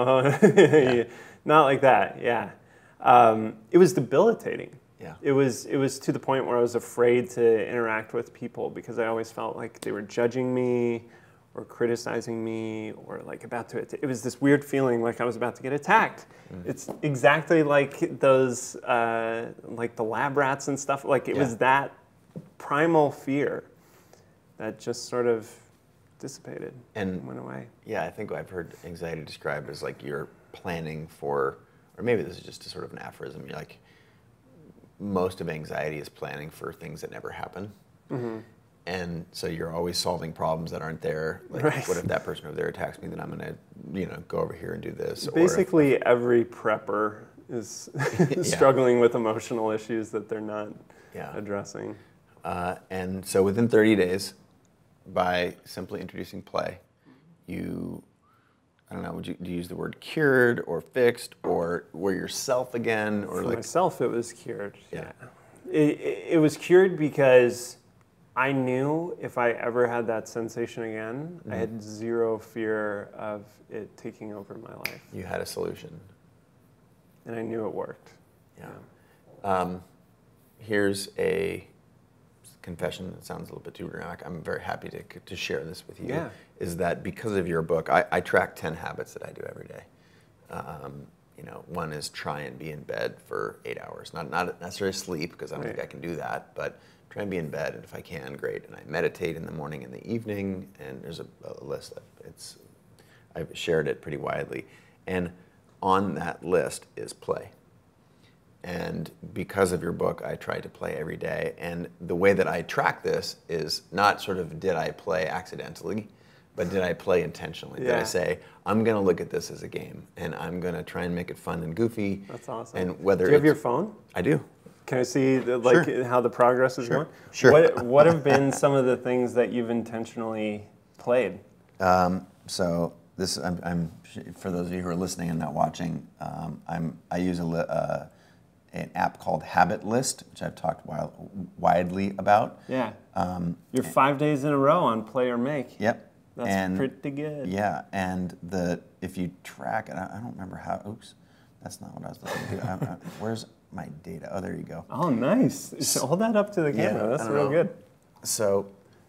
not like that. Yeah. It was debilitating. Yeah. It was to the point where I was afraid to interact with people because I always felt like they were judging me or criticizing me or like it was this weird feeling like I was about to get attacked. It's exactly like those, like the lab rats and stuff. Like, it was that primal fear that just sort of dissipated and went away. Yeah, I think I've heard anxiety described as like you're planning for, or maybe this is just a sort of an aphorism, you're like, most of anxiety is planning for things that never happen. And so you're always solving problems that aren't there. Like, what if that person over there attacks me? Then I'm going to, go over here and do this. Basically, every prepper is struggling with emotional issues that they're not addressing. And so within 30 days, by simply introducing play, you, I don't know, do you use the word cured or fixed or were yourself again? Or For myself, it was cured. Yeah. It was cured because I knew if I ever had that sensation again, I had zero fear of it taking over my life. You had a solution. And I knew it worked. Yeah. Here's a confession that sounds a little bit too dramatic. I'm very happy to share this with you. Yeah. Is that because of your book, I track 10 habits that I do every day. One is try and be in bed for 8 hours. Not necessarily sleep, because I don't think I can do that, but try and be in bed, and if I can, great. And I meditate in the morning and the evening, and there's a list. I've shared it pretty widely. And on that list is play. And because of your book, I try to play every day. And the way that I track this is not sort of did I play accidentally, but did I play intentionally? Did I say, I'm going to look at this as a game, and I'm going to try and make it fun and goofy. That's awesome. And whether do you have your phone? I do. Can I see how the progress is going? Sure. What have been some of the things that you've intentionally played? So this, I'm for those of you who are listening and not watching, I use an app called Habit List, which I've talked widely about. Yeah. You're 5 days in a row on Play or Make. Yep. That's pretty good. Yeah, and if you track it, I don't remember how. Oops, that's not what I was looking to do. Where's my data? Oh, there you go. Oh, nice. So hold that up to the camera. That's real good. So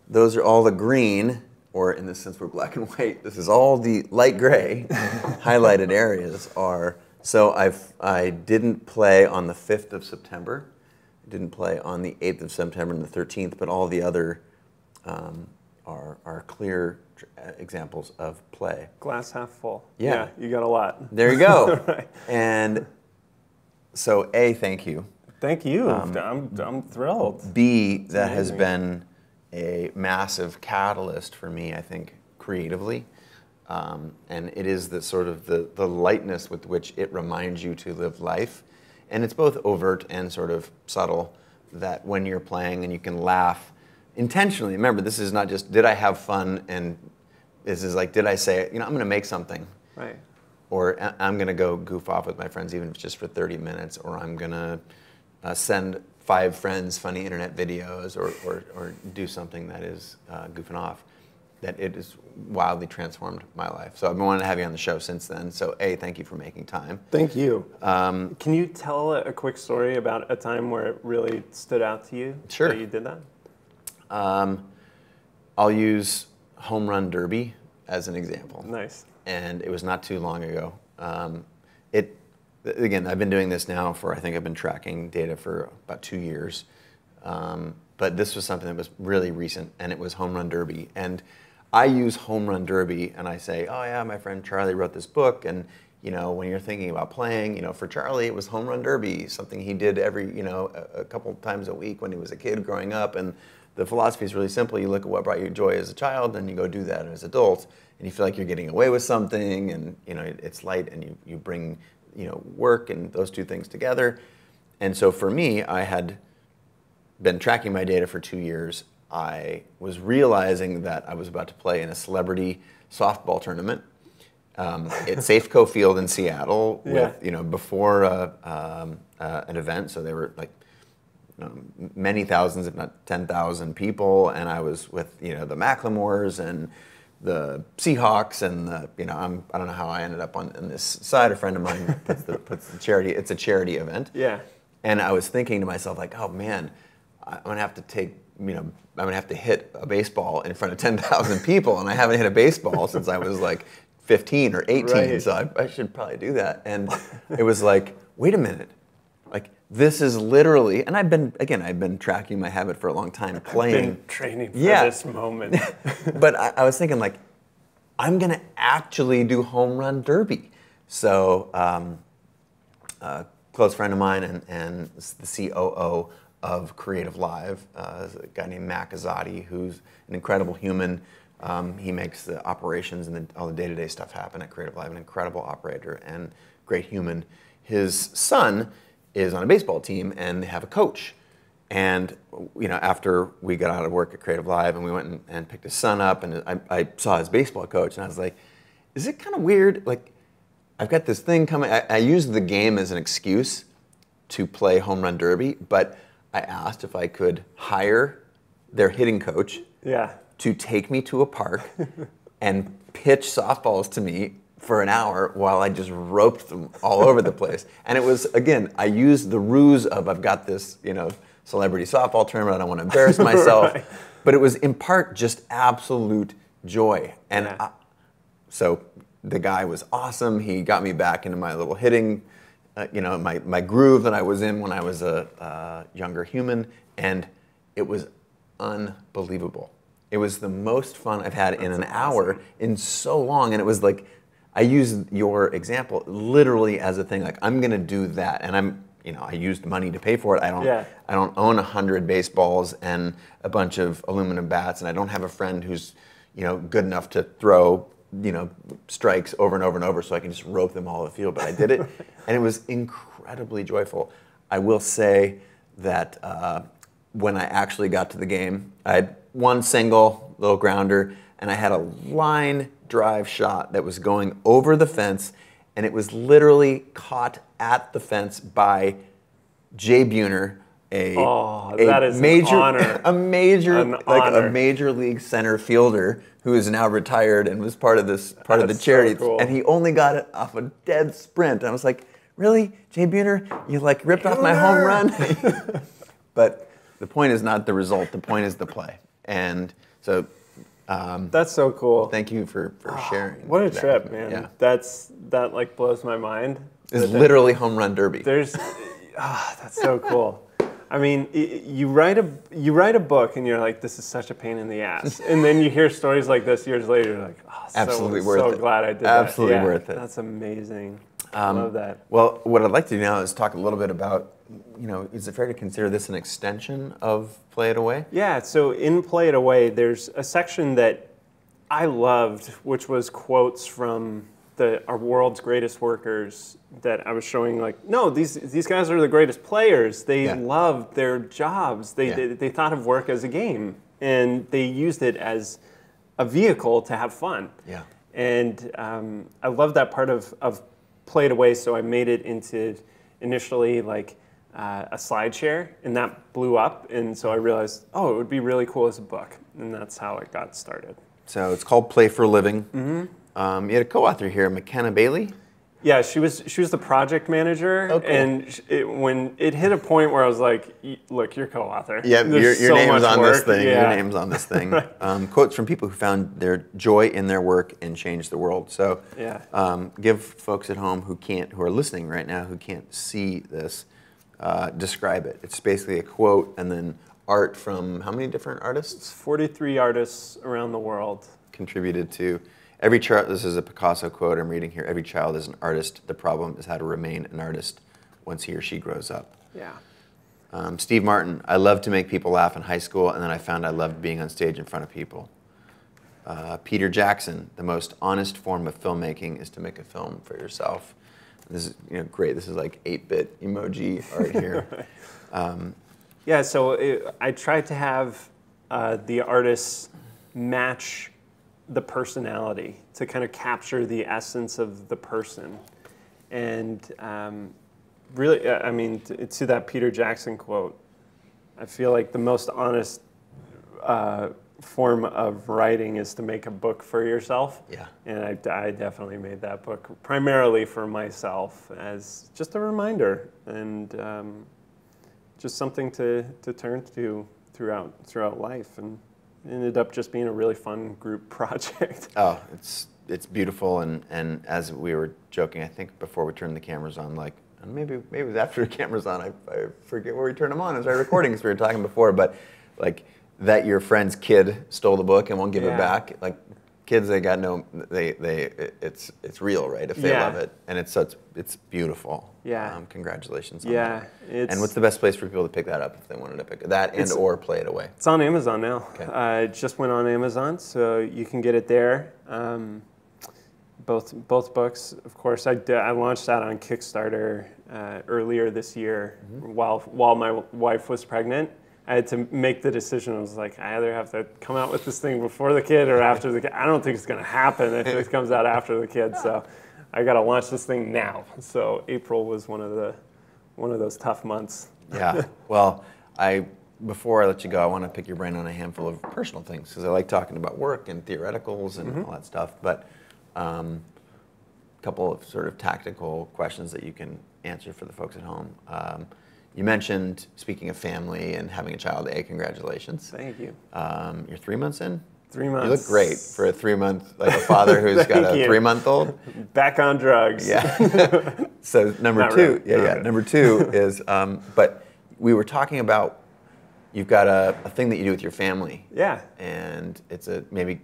those are all the green, or in this sense we're black and white. This is all the light gray highlighted areas are. So I didn't play on the 5th of September. I didn't play on the 8th of September and the 13th, but all the other are clear examples of play. Glass half full. Yeah. You got a lot. There you go. Right. And so A, thank you. Thank you. I'm thrilled. B, that has been a massive catalyst for me, I think, creatively. And it is the sort of the lightness with which it reminds you to live life. And it's both overt and sort of subtle, that when you're playing and you can laugh intentionally. Remember, this is not just, did I have fun? And this is like, did I say, I'm going to make something. Right. Or I'm going to go goof off with my friends, even if it's just for 30 minutes. Or I'm going to send 5 friends funny internet videos, or do something that is goofing off. That it has wildly transformed my life. So I've been wanting to have you on the show since then. So A, thank you for making time. Thank you. Can you tell a quick story about a time where it really stood out to you? Sure. That you did that? I'll use Home Run Derby as an example. Nice. And it was not too long ago. Again, I've been doing this now for, I think I've been tracking data for about 2 years. But this was something that was really recent, and it was Home Run Derby. And I use Home Run Derby, and I say, oh yeah, my friend Charlie wrote this book, and when you're thinking about playing, for Charlie it was Home Run Derby, something he did every, a couple times a week when he was a kid growing up. And the philosophy is really simple. You look at what brought you joy as a child, and you go do that as an adult, and you feel like you're getting away with something, and it's light, and you bring work and those two things together. And so for me, I had been tracking my data for 2 years. I was realizing that I was about to play in a celebrity softball tournament at Safeco Field in Seattle with before an event. So there were like many thousands, if not 10,000 people, and I was with the Macklemores and the Seahawks and I don't know how I ended up on this side. A friend of mine puts the charity. It's a charity event. Yeah. And I was thinking to myself, like, oh man, I'm gonna have to take, I'm gonna have to hit a baseball in front of 10,000 people, and I haven't hit a baseball since I was like 15 or 18, right. So I should probably do that. And it was like, wait a minute, like this is literally, and I've been tracking my habit for a long time, playing. I've been training for this moment. But I was thinking, like, I'm gonna actually do Home Run Derby. So a close friend of mine and the COO of Creative Live, a guy named Mac Azadi, who's an incredible human. He makes the operations and all the day-to-day stuff happen at Creative Live, an incredible operator and great human. His son is on a baseball team, and they have a coach. And after we got out of work at Creative Live, and we went and picked his son up, and I saw his baseball coach, and I was like, is it kind of weird? Like, I've got this thing coming. I used the game as an excuse to play Home Run Derby, but I asked if I could hire their hitting coach to take me to a park and pitch softballs to me for an hour while I just roped them all over the place. And it was, again, I used the ruse of, I've got this, celebrity softball tournament, I don't want to embarrass myself. Right. But it was in part just absolute joy. And so the guy was awesome. He got me back into my little hitting, my groove that I was in when I was a younger human, and it was unbelievable. It was the most fun I've had in an hour in so long, and it was like, I used your example literally as a thing, like I'm gonna do that, and I'm I used money to pay for it. Yeah. I don't own 100 baseballs and a bunch of aluminum bats, and I don't have a friend who's, good enough to throw, strikes over and over and over so I can just rope them all over the field. But I did it, and it was incredibly joyful. I will say that when I actually got to the game, I had one single little grounder, and I had a line drive shot that was going over the fence, and it was literally caught at the fence by Jay Buhner, that is major, an honor. a honor. major league center fielder who is now retired and was part of the charity. So cool. And he only got it off a dead sprint. And I was like, really, Jay Buhner? You ripped off my home run? But the point is not the result. The point is the play. And so. That's so cool. Thank you for sharing. What a trip, man. Yeah. That blows my mind. It's literally home run derby. That's so cool. I mean, you write a book and you're like, this is such a pain in the ass, and then you hear stories like this years later. You're like, absolutely worth it. So glad I did absolutely that. worth it. That's amazing. I love that. Well, what I'd like to do now is talk a little bit about, is it fair to consider this an extension of Play It Away? Yeah. So in Play It Away, there's a section that I loved, which was quotes from our world's greatest workers that I was showing, no, these guys are the greatest players. They loved their jobs. They thought of work as a game, and they used it as a vehicle to have fun. Yeah. And I love that part of Play It Away, so I made it into initially a slide share, and that blew up, and so I realized, it would be really cool as a book, and that's how it got started. So it's called Play for a Living. Mm-hmm. You had a co-author here, McKenna Bailey. Yeah, she was the project manager, oh, cool. And when it hit a point where I was like, "Look, you're co-author. Yeah, your so name's on work. this thing. Yeah. Your name's on this thing." Quotes from people who found their joy in their work and changed the world. So, give folks at home who are listening right now, who can't see this, describe it. It's basically a quote and then art from how many different artists? 43 artists around the world contributed to. Every child, this is a Picasso quote I'm reading here, every child is an artist. The problem is how to remain an artist once he or she grows up. Yeah. Steve Martin, I loved to make people laugh in high school, and then I found I loved being on stage in front of people. Peter Jackson, the most honest form of filmmaking is to make a film for yourself. This is great. This is like 8-bit emoji art here. Yeah, so I tried to have the artists match the personality to kind of capture the essence of the person. And really, I mean, to that Peter Jackson quote, I feel like the most honest form of writing is to make a book for yourself. Yeah. And I definitely made that book primarily for myself as just a reminder and just something to turn to throughout life. And it ended up just being a really fun group project. Oh, it's beautiful, and as we were joking, I think before we turned the cameras on, maybe it was after the cameras on, I forget where we turned them on. It was our recording, because we were talking before, but that your friend's kid stole the book and won't give it back. Kids, it's real, right? If they love it, and it's beautiful. Yeah. Congratulations on that. And what's the best place for people to pick that up if they wanted to pick that or Play It Away? It's on Amazon now. Okay. It just went on Amazon, so you can get it there. Both books, of course. I launched that on Kickstarter earlier this year, while my wife was pregnant. I had to make the decision. I was like, I either have to come out with this thing before the kid or after the kid. I don't think it's going to happen if it comes out after the kid. So I got to launch this thing now. So April was one of those tough months. Yeah. Well, before I let you go, I want to pick your brain on a handful of personal things, because I like talking about work and theoreticals and all that stuff. But a couple of sort of tactical questions that you can answer for the folks at home. You mentioned, speaking of family and having a child, congratulations. Thank you. You're 3 months in? 3 months. You look great for a 3-month, a father who's got a 3-month-old. Back on drugs. Yeah. So number two, really. Number two is, but we were talking about, you've got a thing that you do with your family. Yeah. And it's maybe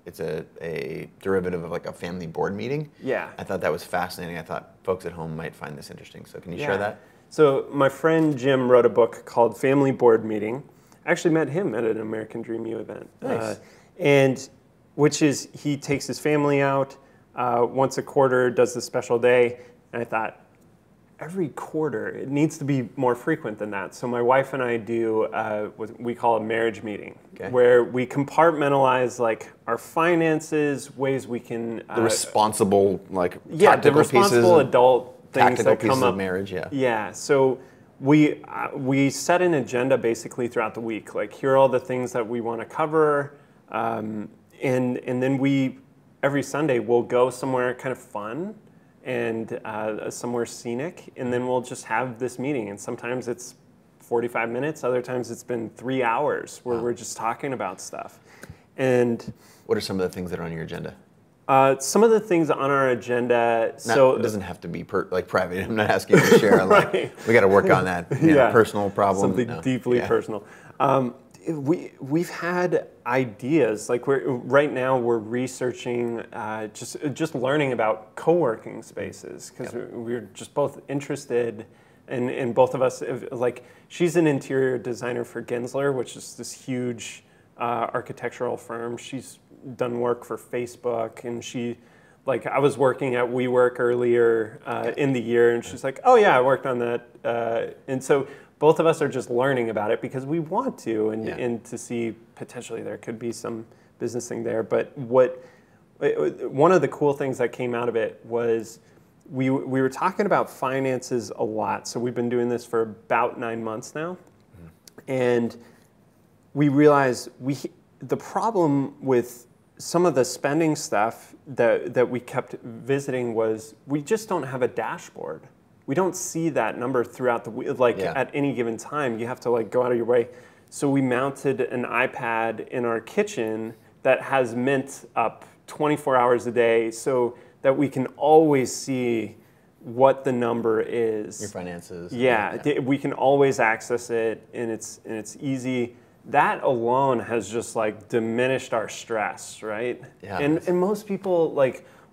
a derivative of like a family board meeting. Yeah. I thought that was fascinating. I thought folks at home might find this interesting. So can you share that? So my friend Jim wrote a book called Family Board Meeting. I actually met him at an American Dream U event. Nice. And which is he takes his family out once a quarter, does the special day. And I thought, every quarter, it needs to be more frequent than that. So my wife and I do what we call a marriage meeting, where we compartmentalize like our finances, ways we can the responsible like the responsible adult things that come up of marriage. Yeah. So we set an agenda basically throughout the week. Like here are all the things that we want to cover, and then we every Sunday we'll go somewhere kind of fun and somewhere scenic, and then we'll just have this meeting. And sometimes it's 45 minutes, other times it's been 3 hours where we're just talking about stuff. And what are some of the things that are on your agenda? Some of the things on our agenda. It doesn't have to be private. I'm not asking you to share. Like, we got to work on that personal problem. Something deeply personal. We've had ideas. Like right now we're researching, just learning about co-working spaces because we're just both interested, and both of us like she's an interior designer for Gensler, which is this huge architectural firm. She's done work for Facebook, and I was working at WeWork earlier in the year, and she's like, oh yeah, I worked on that, and so both of us are just learning about it because we want to, and to see potentially there could be some business thing there. But one of the cool things that came out of it was we were talking about finances a lot. So we've been doing this for about 9 months now, and we realized the problem with some of the spending stuff that we kept visiting was we just don't have a dashboard. We don't see that number throughout the week, at any given time. You have to go out of your way. So we mounted an iPad in our kitchen that has Mint up 24 hours a day so that we can always see what the number is. Your finances. We can always access it, and it's easy. That alone has just diminished our stress, right? Yeah. And most people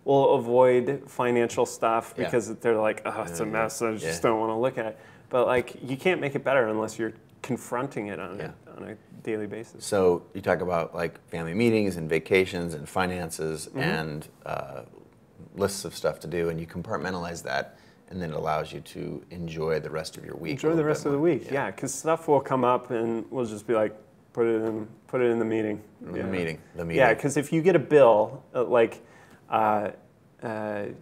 will avoid financial stuff because they're like, oh, it's a mess. I just don't want to look at it. But you can't make it better unless you're confronting it on a daily basis. So you talk about family meetings and vacations and finances and lists of stuff to do, and you compartmentalize that, and then it allows you to enjoy the rest of your week. Enjoy the rest of the week, because stuff will come up, and we'll just be like, put it in the meeting. The meeting. Yeah, because if you get a bill,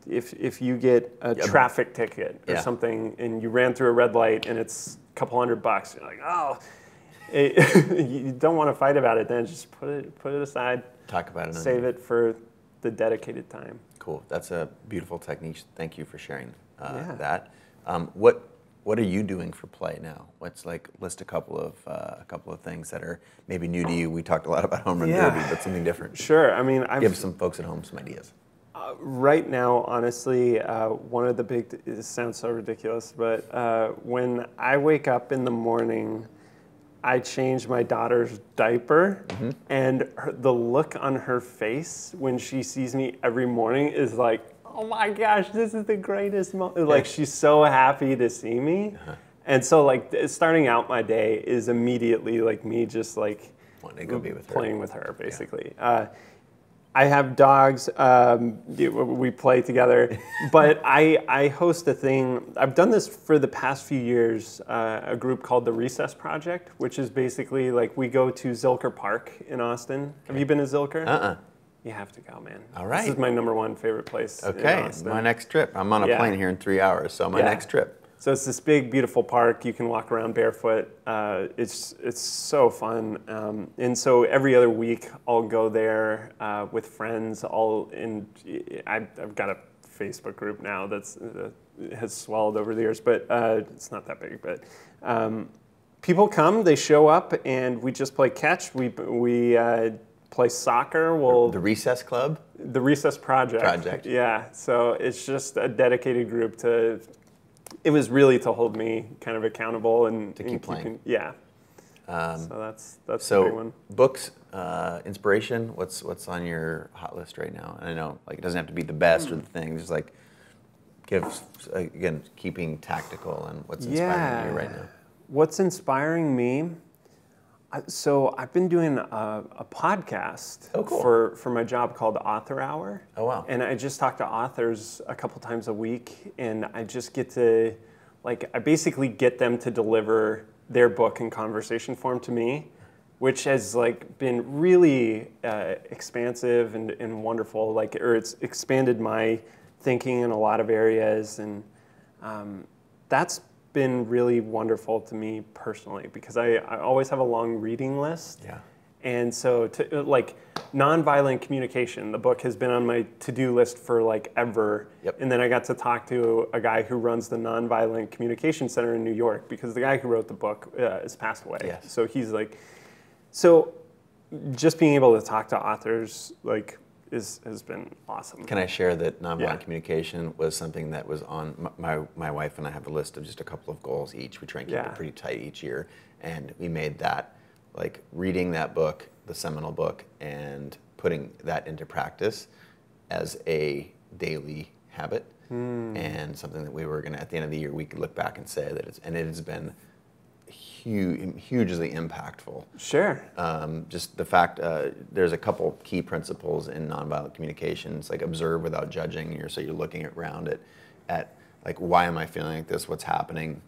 if you get a traffic ticket or something, and you ran through a red light, and it's a couple $100, you're like, oh, you don't want to fight about it. Then just put it aside. Talk about it. Save it for the dedicated time. Cool. That's a beautiful technique. Thank you for sharing that. What are you doing for play now? Let's list a couple of things that are maybe new to you. We talked a lot about home run derby, but something different. Sure. I mean, give some folks at home some ideas. Right now, honestly, one of the it sounds so ridiculous, but when I wake up in the morning, I change my daughter's diaper, and the look on her face when she sees me every morning is like, oh my gosh, this is the greatest moment. She's so happy to see me. And so starting out my day is immediately me just wanting to go be with her. Playing with her, basically. I have dogs, we play together, but I host a thing. I've done this for the past few years, a group called the Recess Project, which is basically we go to Zilker Park in Austin. Have you been to Zilker? You have to go, man. All right. This is my #1 favorite place in Austin. My next trip. I'm on a plane here in 3 hours, so my next trip. So it's this big, beautiful park. You can walk around barefoot. It's so fun. And so every other week, I'll go there with friends. I've got a Facebook group now that's has swelled over the years, but it's not that big. But people come, they show up, and we just play catch. We play soccer. The Recess Club? The Recess Project. Yeah. So it's just a dedicated group to. It was really to hold me kind of accountable and to keep playing. So that's the big one. Books. inspiration? What's on your hot list right now? And I know like it doesn't have to be the best or the thing. Just like again, keeping tactical and what's inspiring you right now. What's inspiring me? So I've been doing a podcast for my job called Author Hour. Oh, wow. And I just talk to authors a couple times a week, and I just get to, I basically get them to deliver their book in conversation form to me, which has been really expansive and wonderful. Or it's expanded my thinking in a lot of areas, and that's been really wonderful to me personally, because I always have a long reading list. Yeah. And so nonviolent communication, the book has been on my to-do list for ever. Yep. And then I got to talk to a guy who runs the Nonviolent Communication Center in New York, because the guy who wrote the book has passed away. Yes. So he's so just being able to talk to authors has been awesome. Can I share that nonviolent communication was something that was on my wife and I have a list of just a couple of goals each. We try and keep it pretty tight each year, and we made that reading that book, the seminal book, and putting that into practice as a daily habit, and something that we were gonna at the end of the year we could look back and say that it has been hugely impactful. Sure. Just the fact there's a couple key principles in nonviolent communications, like observe without judging. So you're looking around at why am I feeling like this? What's happening?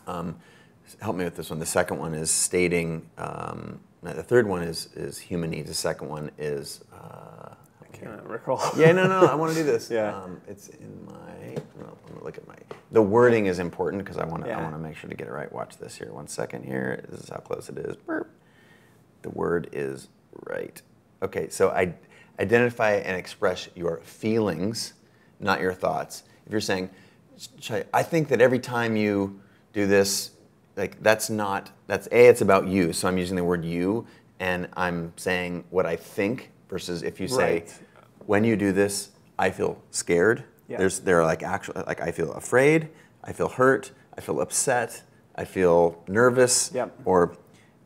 Help me with this one. The second one is stating. The third one is human needs. The second one is. I can't recall. Yeah, no. I want to do this. Yeah. It's in my. Let me look at my. The wording is important because I want to make sure to get it right. Watch this here. 1 second here. This is how close it is. Burp. The word is right. Okay. So identify and express your feelings, not your thoughts. If you're saying, I think that every time you do this, it's about you. So I'm using the word you, and I'm saying what I think versus if you say, when you do this, I feel scared. Yeah. There are actual I feel afraid, I feel hurt, I feel upset, I feel nervous. Yep.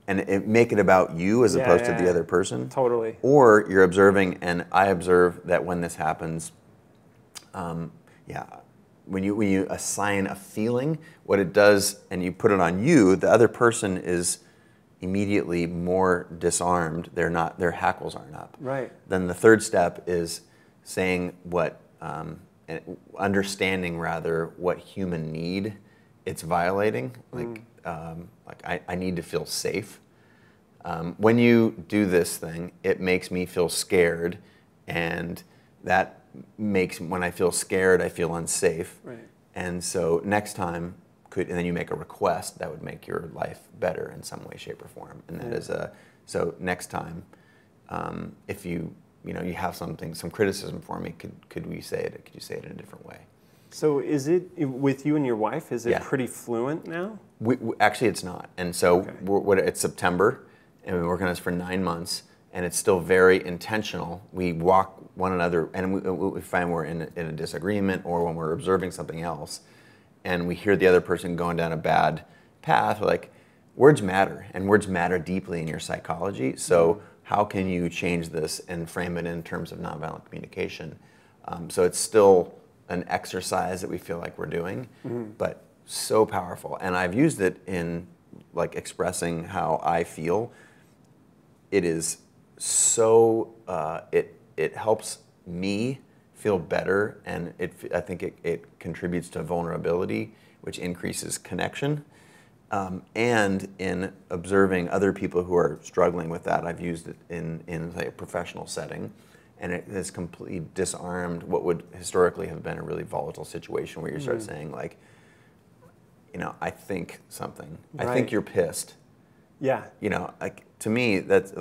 And make it about you as opposed to the other person. Totally. Or you're observing, and I observe that when this happens, when you assign a feeling, what it does, and you put it on you, the other person is immediately more disarmed. Their hackles aren't up. Right. Then the third step is saying understanding rather what human need it's violating. I need to feel safe. When you do this thing, it makes me feel scared, and that makes, when I feel scared, I feel unsafe. Right. And so next time, and then you make a request that would make your life better in some way, shape, or form. And that is so next time, if you have some criticism for me, could we say it? Could you say it in a different way? So is it, with you and your wife, is it pretty fluent now? Actually, it's not. And so it's September, and we've been working on this for 9 months, and it's still very intentional. We walk one another, and we find we're in a disagreement, or when we're observing something else, and we hear the other person going down a bad path, words matter, and words matter deeply in your psychology. So how can you change this and frame it in terms of nonviolent communication? So it's still an exercise that we feel like we're doing, but so powerful. And I've used it in expressing how I feel. It is so, it helps me feel better, and I think it contributes to vulnerability, which increases connection. And in observing other people who are struggling with that, I've used it in a professional setting, and it has completely disarmed what would historically have been a really volatile situation where you start saying I think something. Right. I think you're pissed. Yeah. To me, that's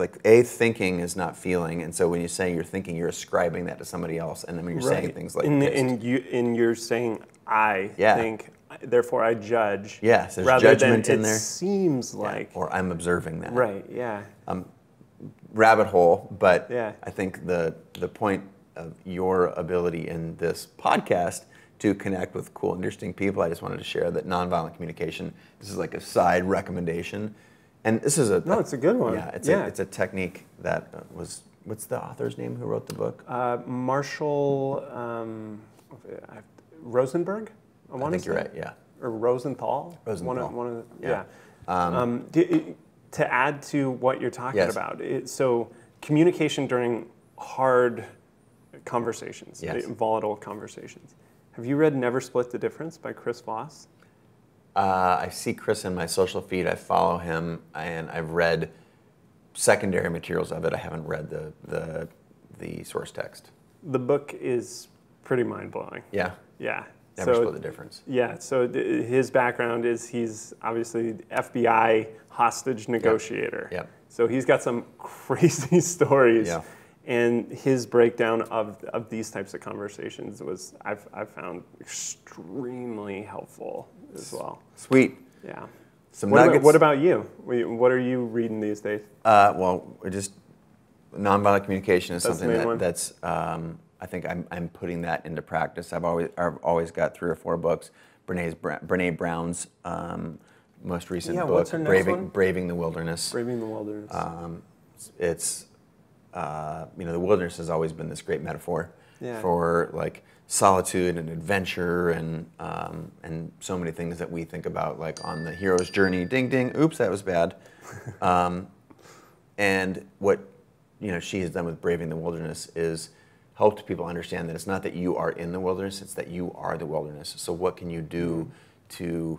thinking is not feeling, and so when you say you're thinking, you're ascribing that to somebody else, and then when you're saying things like you're saying I think, therefore I judge. Yes, there's rather judgment than in there. It seems like. Or I'm observing that. Right. Yeah. Rabbit hole, but I think the point of your ability in this podcast to connect with cool, interesting people, I just wanted to share that nonviolent communication, this is like a side recommendation, And this is No, it's a good one. Yeah, it's a technique that was. What's the author's name who wrote the book? Marshall Rosenberg. I think you're right. Yeah. Or Rosenthal. Rosenthal. One of the, Yeah. To add to what you're talking Yes. about, so communication during hard conversations, Yes. volatile conversations. Have you read Never Split the Difference by Chris Voss? I see Chris in my social feed. I follow him, and I've read secondary materials of it. I haven't read the source text. The book is pretty mind-blowing. Yeah. Yeah. Never Split the Difference. Yeah, so his background is he's obviously FBI hostage negotiator. Yep. So he's got some crazy stories. Yeah. And his breakdown of these types of conversations was, I've found extremely helpful as well. Sweet. Yeah. Some What nuggets. about you? What are you reading these days? Well, just nonviolent communication is That's the something main one? that's. I think I'm putting that into practice. I've always got 3 or 4 books. Brene Brown's most recent book, what's her next one? Braving the Wilderness. Braving the Wilderness. It's the wilderness has always been this great metaphor Yeah. for like solitude and adventure and so many things that we think about like on the hero's journey. Ding ding. Oops, that was bad. And what she has done with Braving the Wilderness is helped people understand that it's not that you are in the wilderness; it's that you are the wilderness. So what can you do to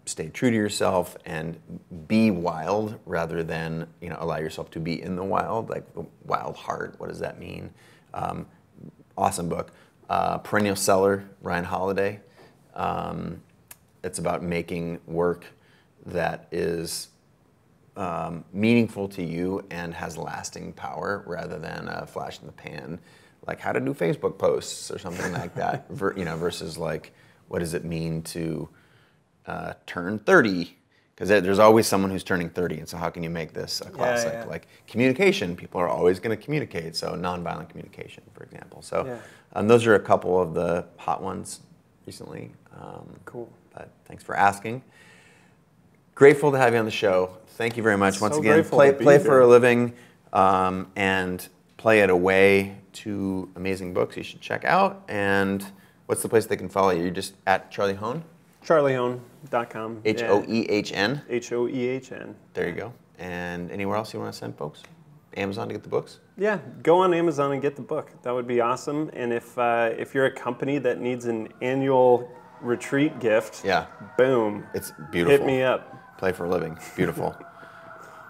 stay true to yourself and be wild rather than allow yourself to be in the wild, like the wild heart? What does that mean? Awesome book. Perennial Seller, Ryan Holiday. It's about making work that is meaningful to you and has lasting power rather than a flash in the pan, like how to do Facebook posts or something like that. Versus like, what does it mean to turn 30? Because there's always someone who's turning 30, and so how can you make this a classic? Yeah. Like communication, people are always going to communicate. So nonviolent communication, for example. So Yeah. those are a couple of the hot ones recently. Cool. But thanks for asking. Grateful to have you on the show. Thank you very much. Once again, grateful to be play for here. a living and play it away to amazing books you should check out. And what's the place they can follow you? You're just at Charlie Hoehn? CharlieHoehn.com. Hoehn? Hoehn. There you go. And anywhere else you want to send folks? Amazon to get the books? Yeah, go on Amazon and get the book. That would be awesome. And if you're a company that needs an annual retreat gift, Yeah. boom, It's beautiful. hit me up. Play for a living. Beautiful.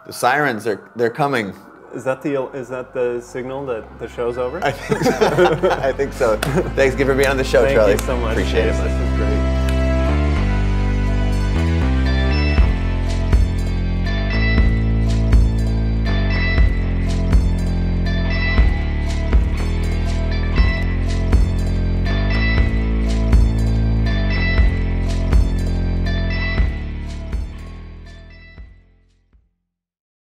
The sirens, they're coming. Is that the signal that the show's over? I think so. Thanks again for being on the show, Thank Charlie. you so much. Appreciate it. This is great.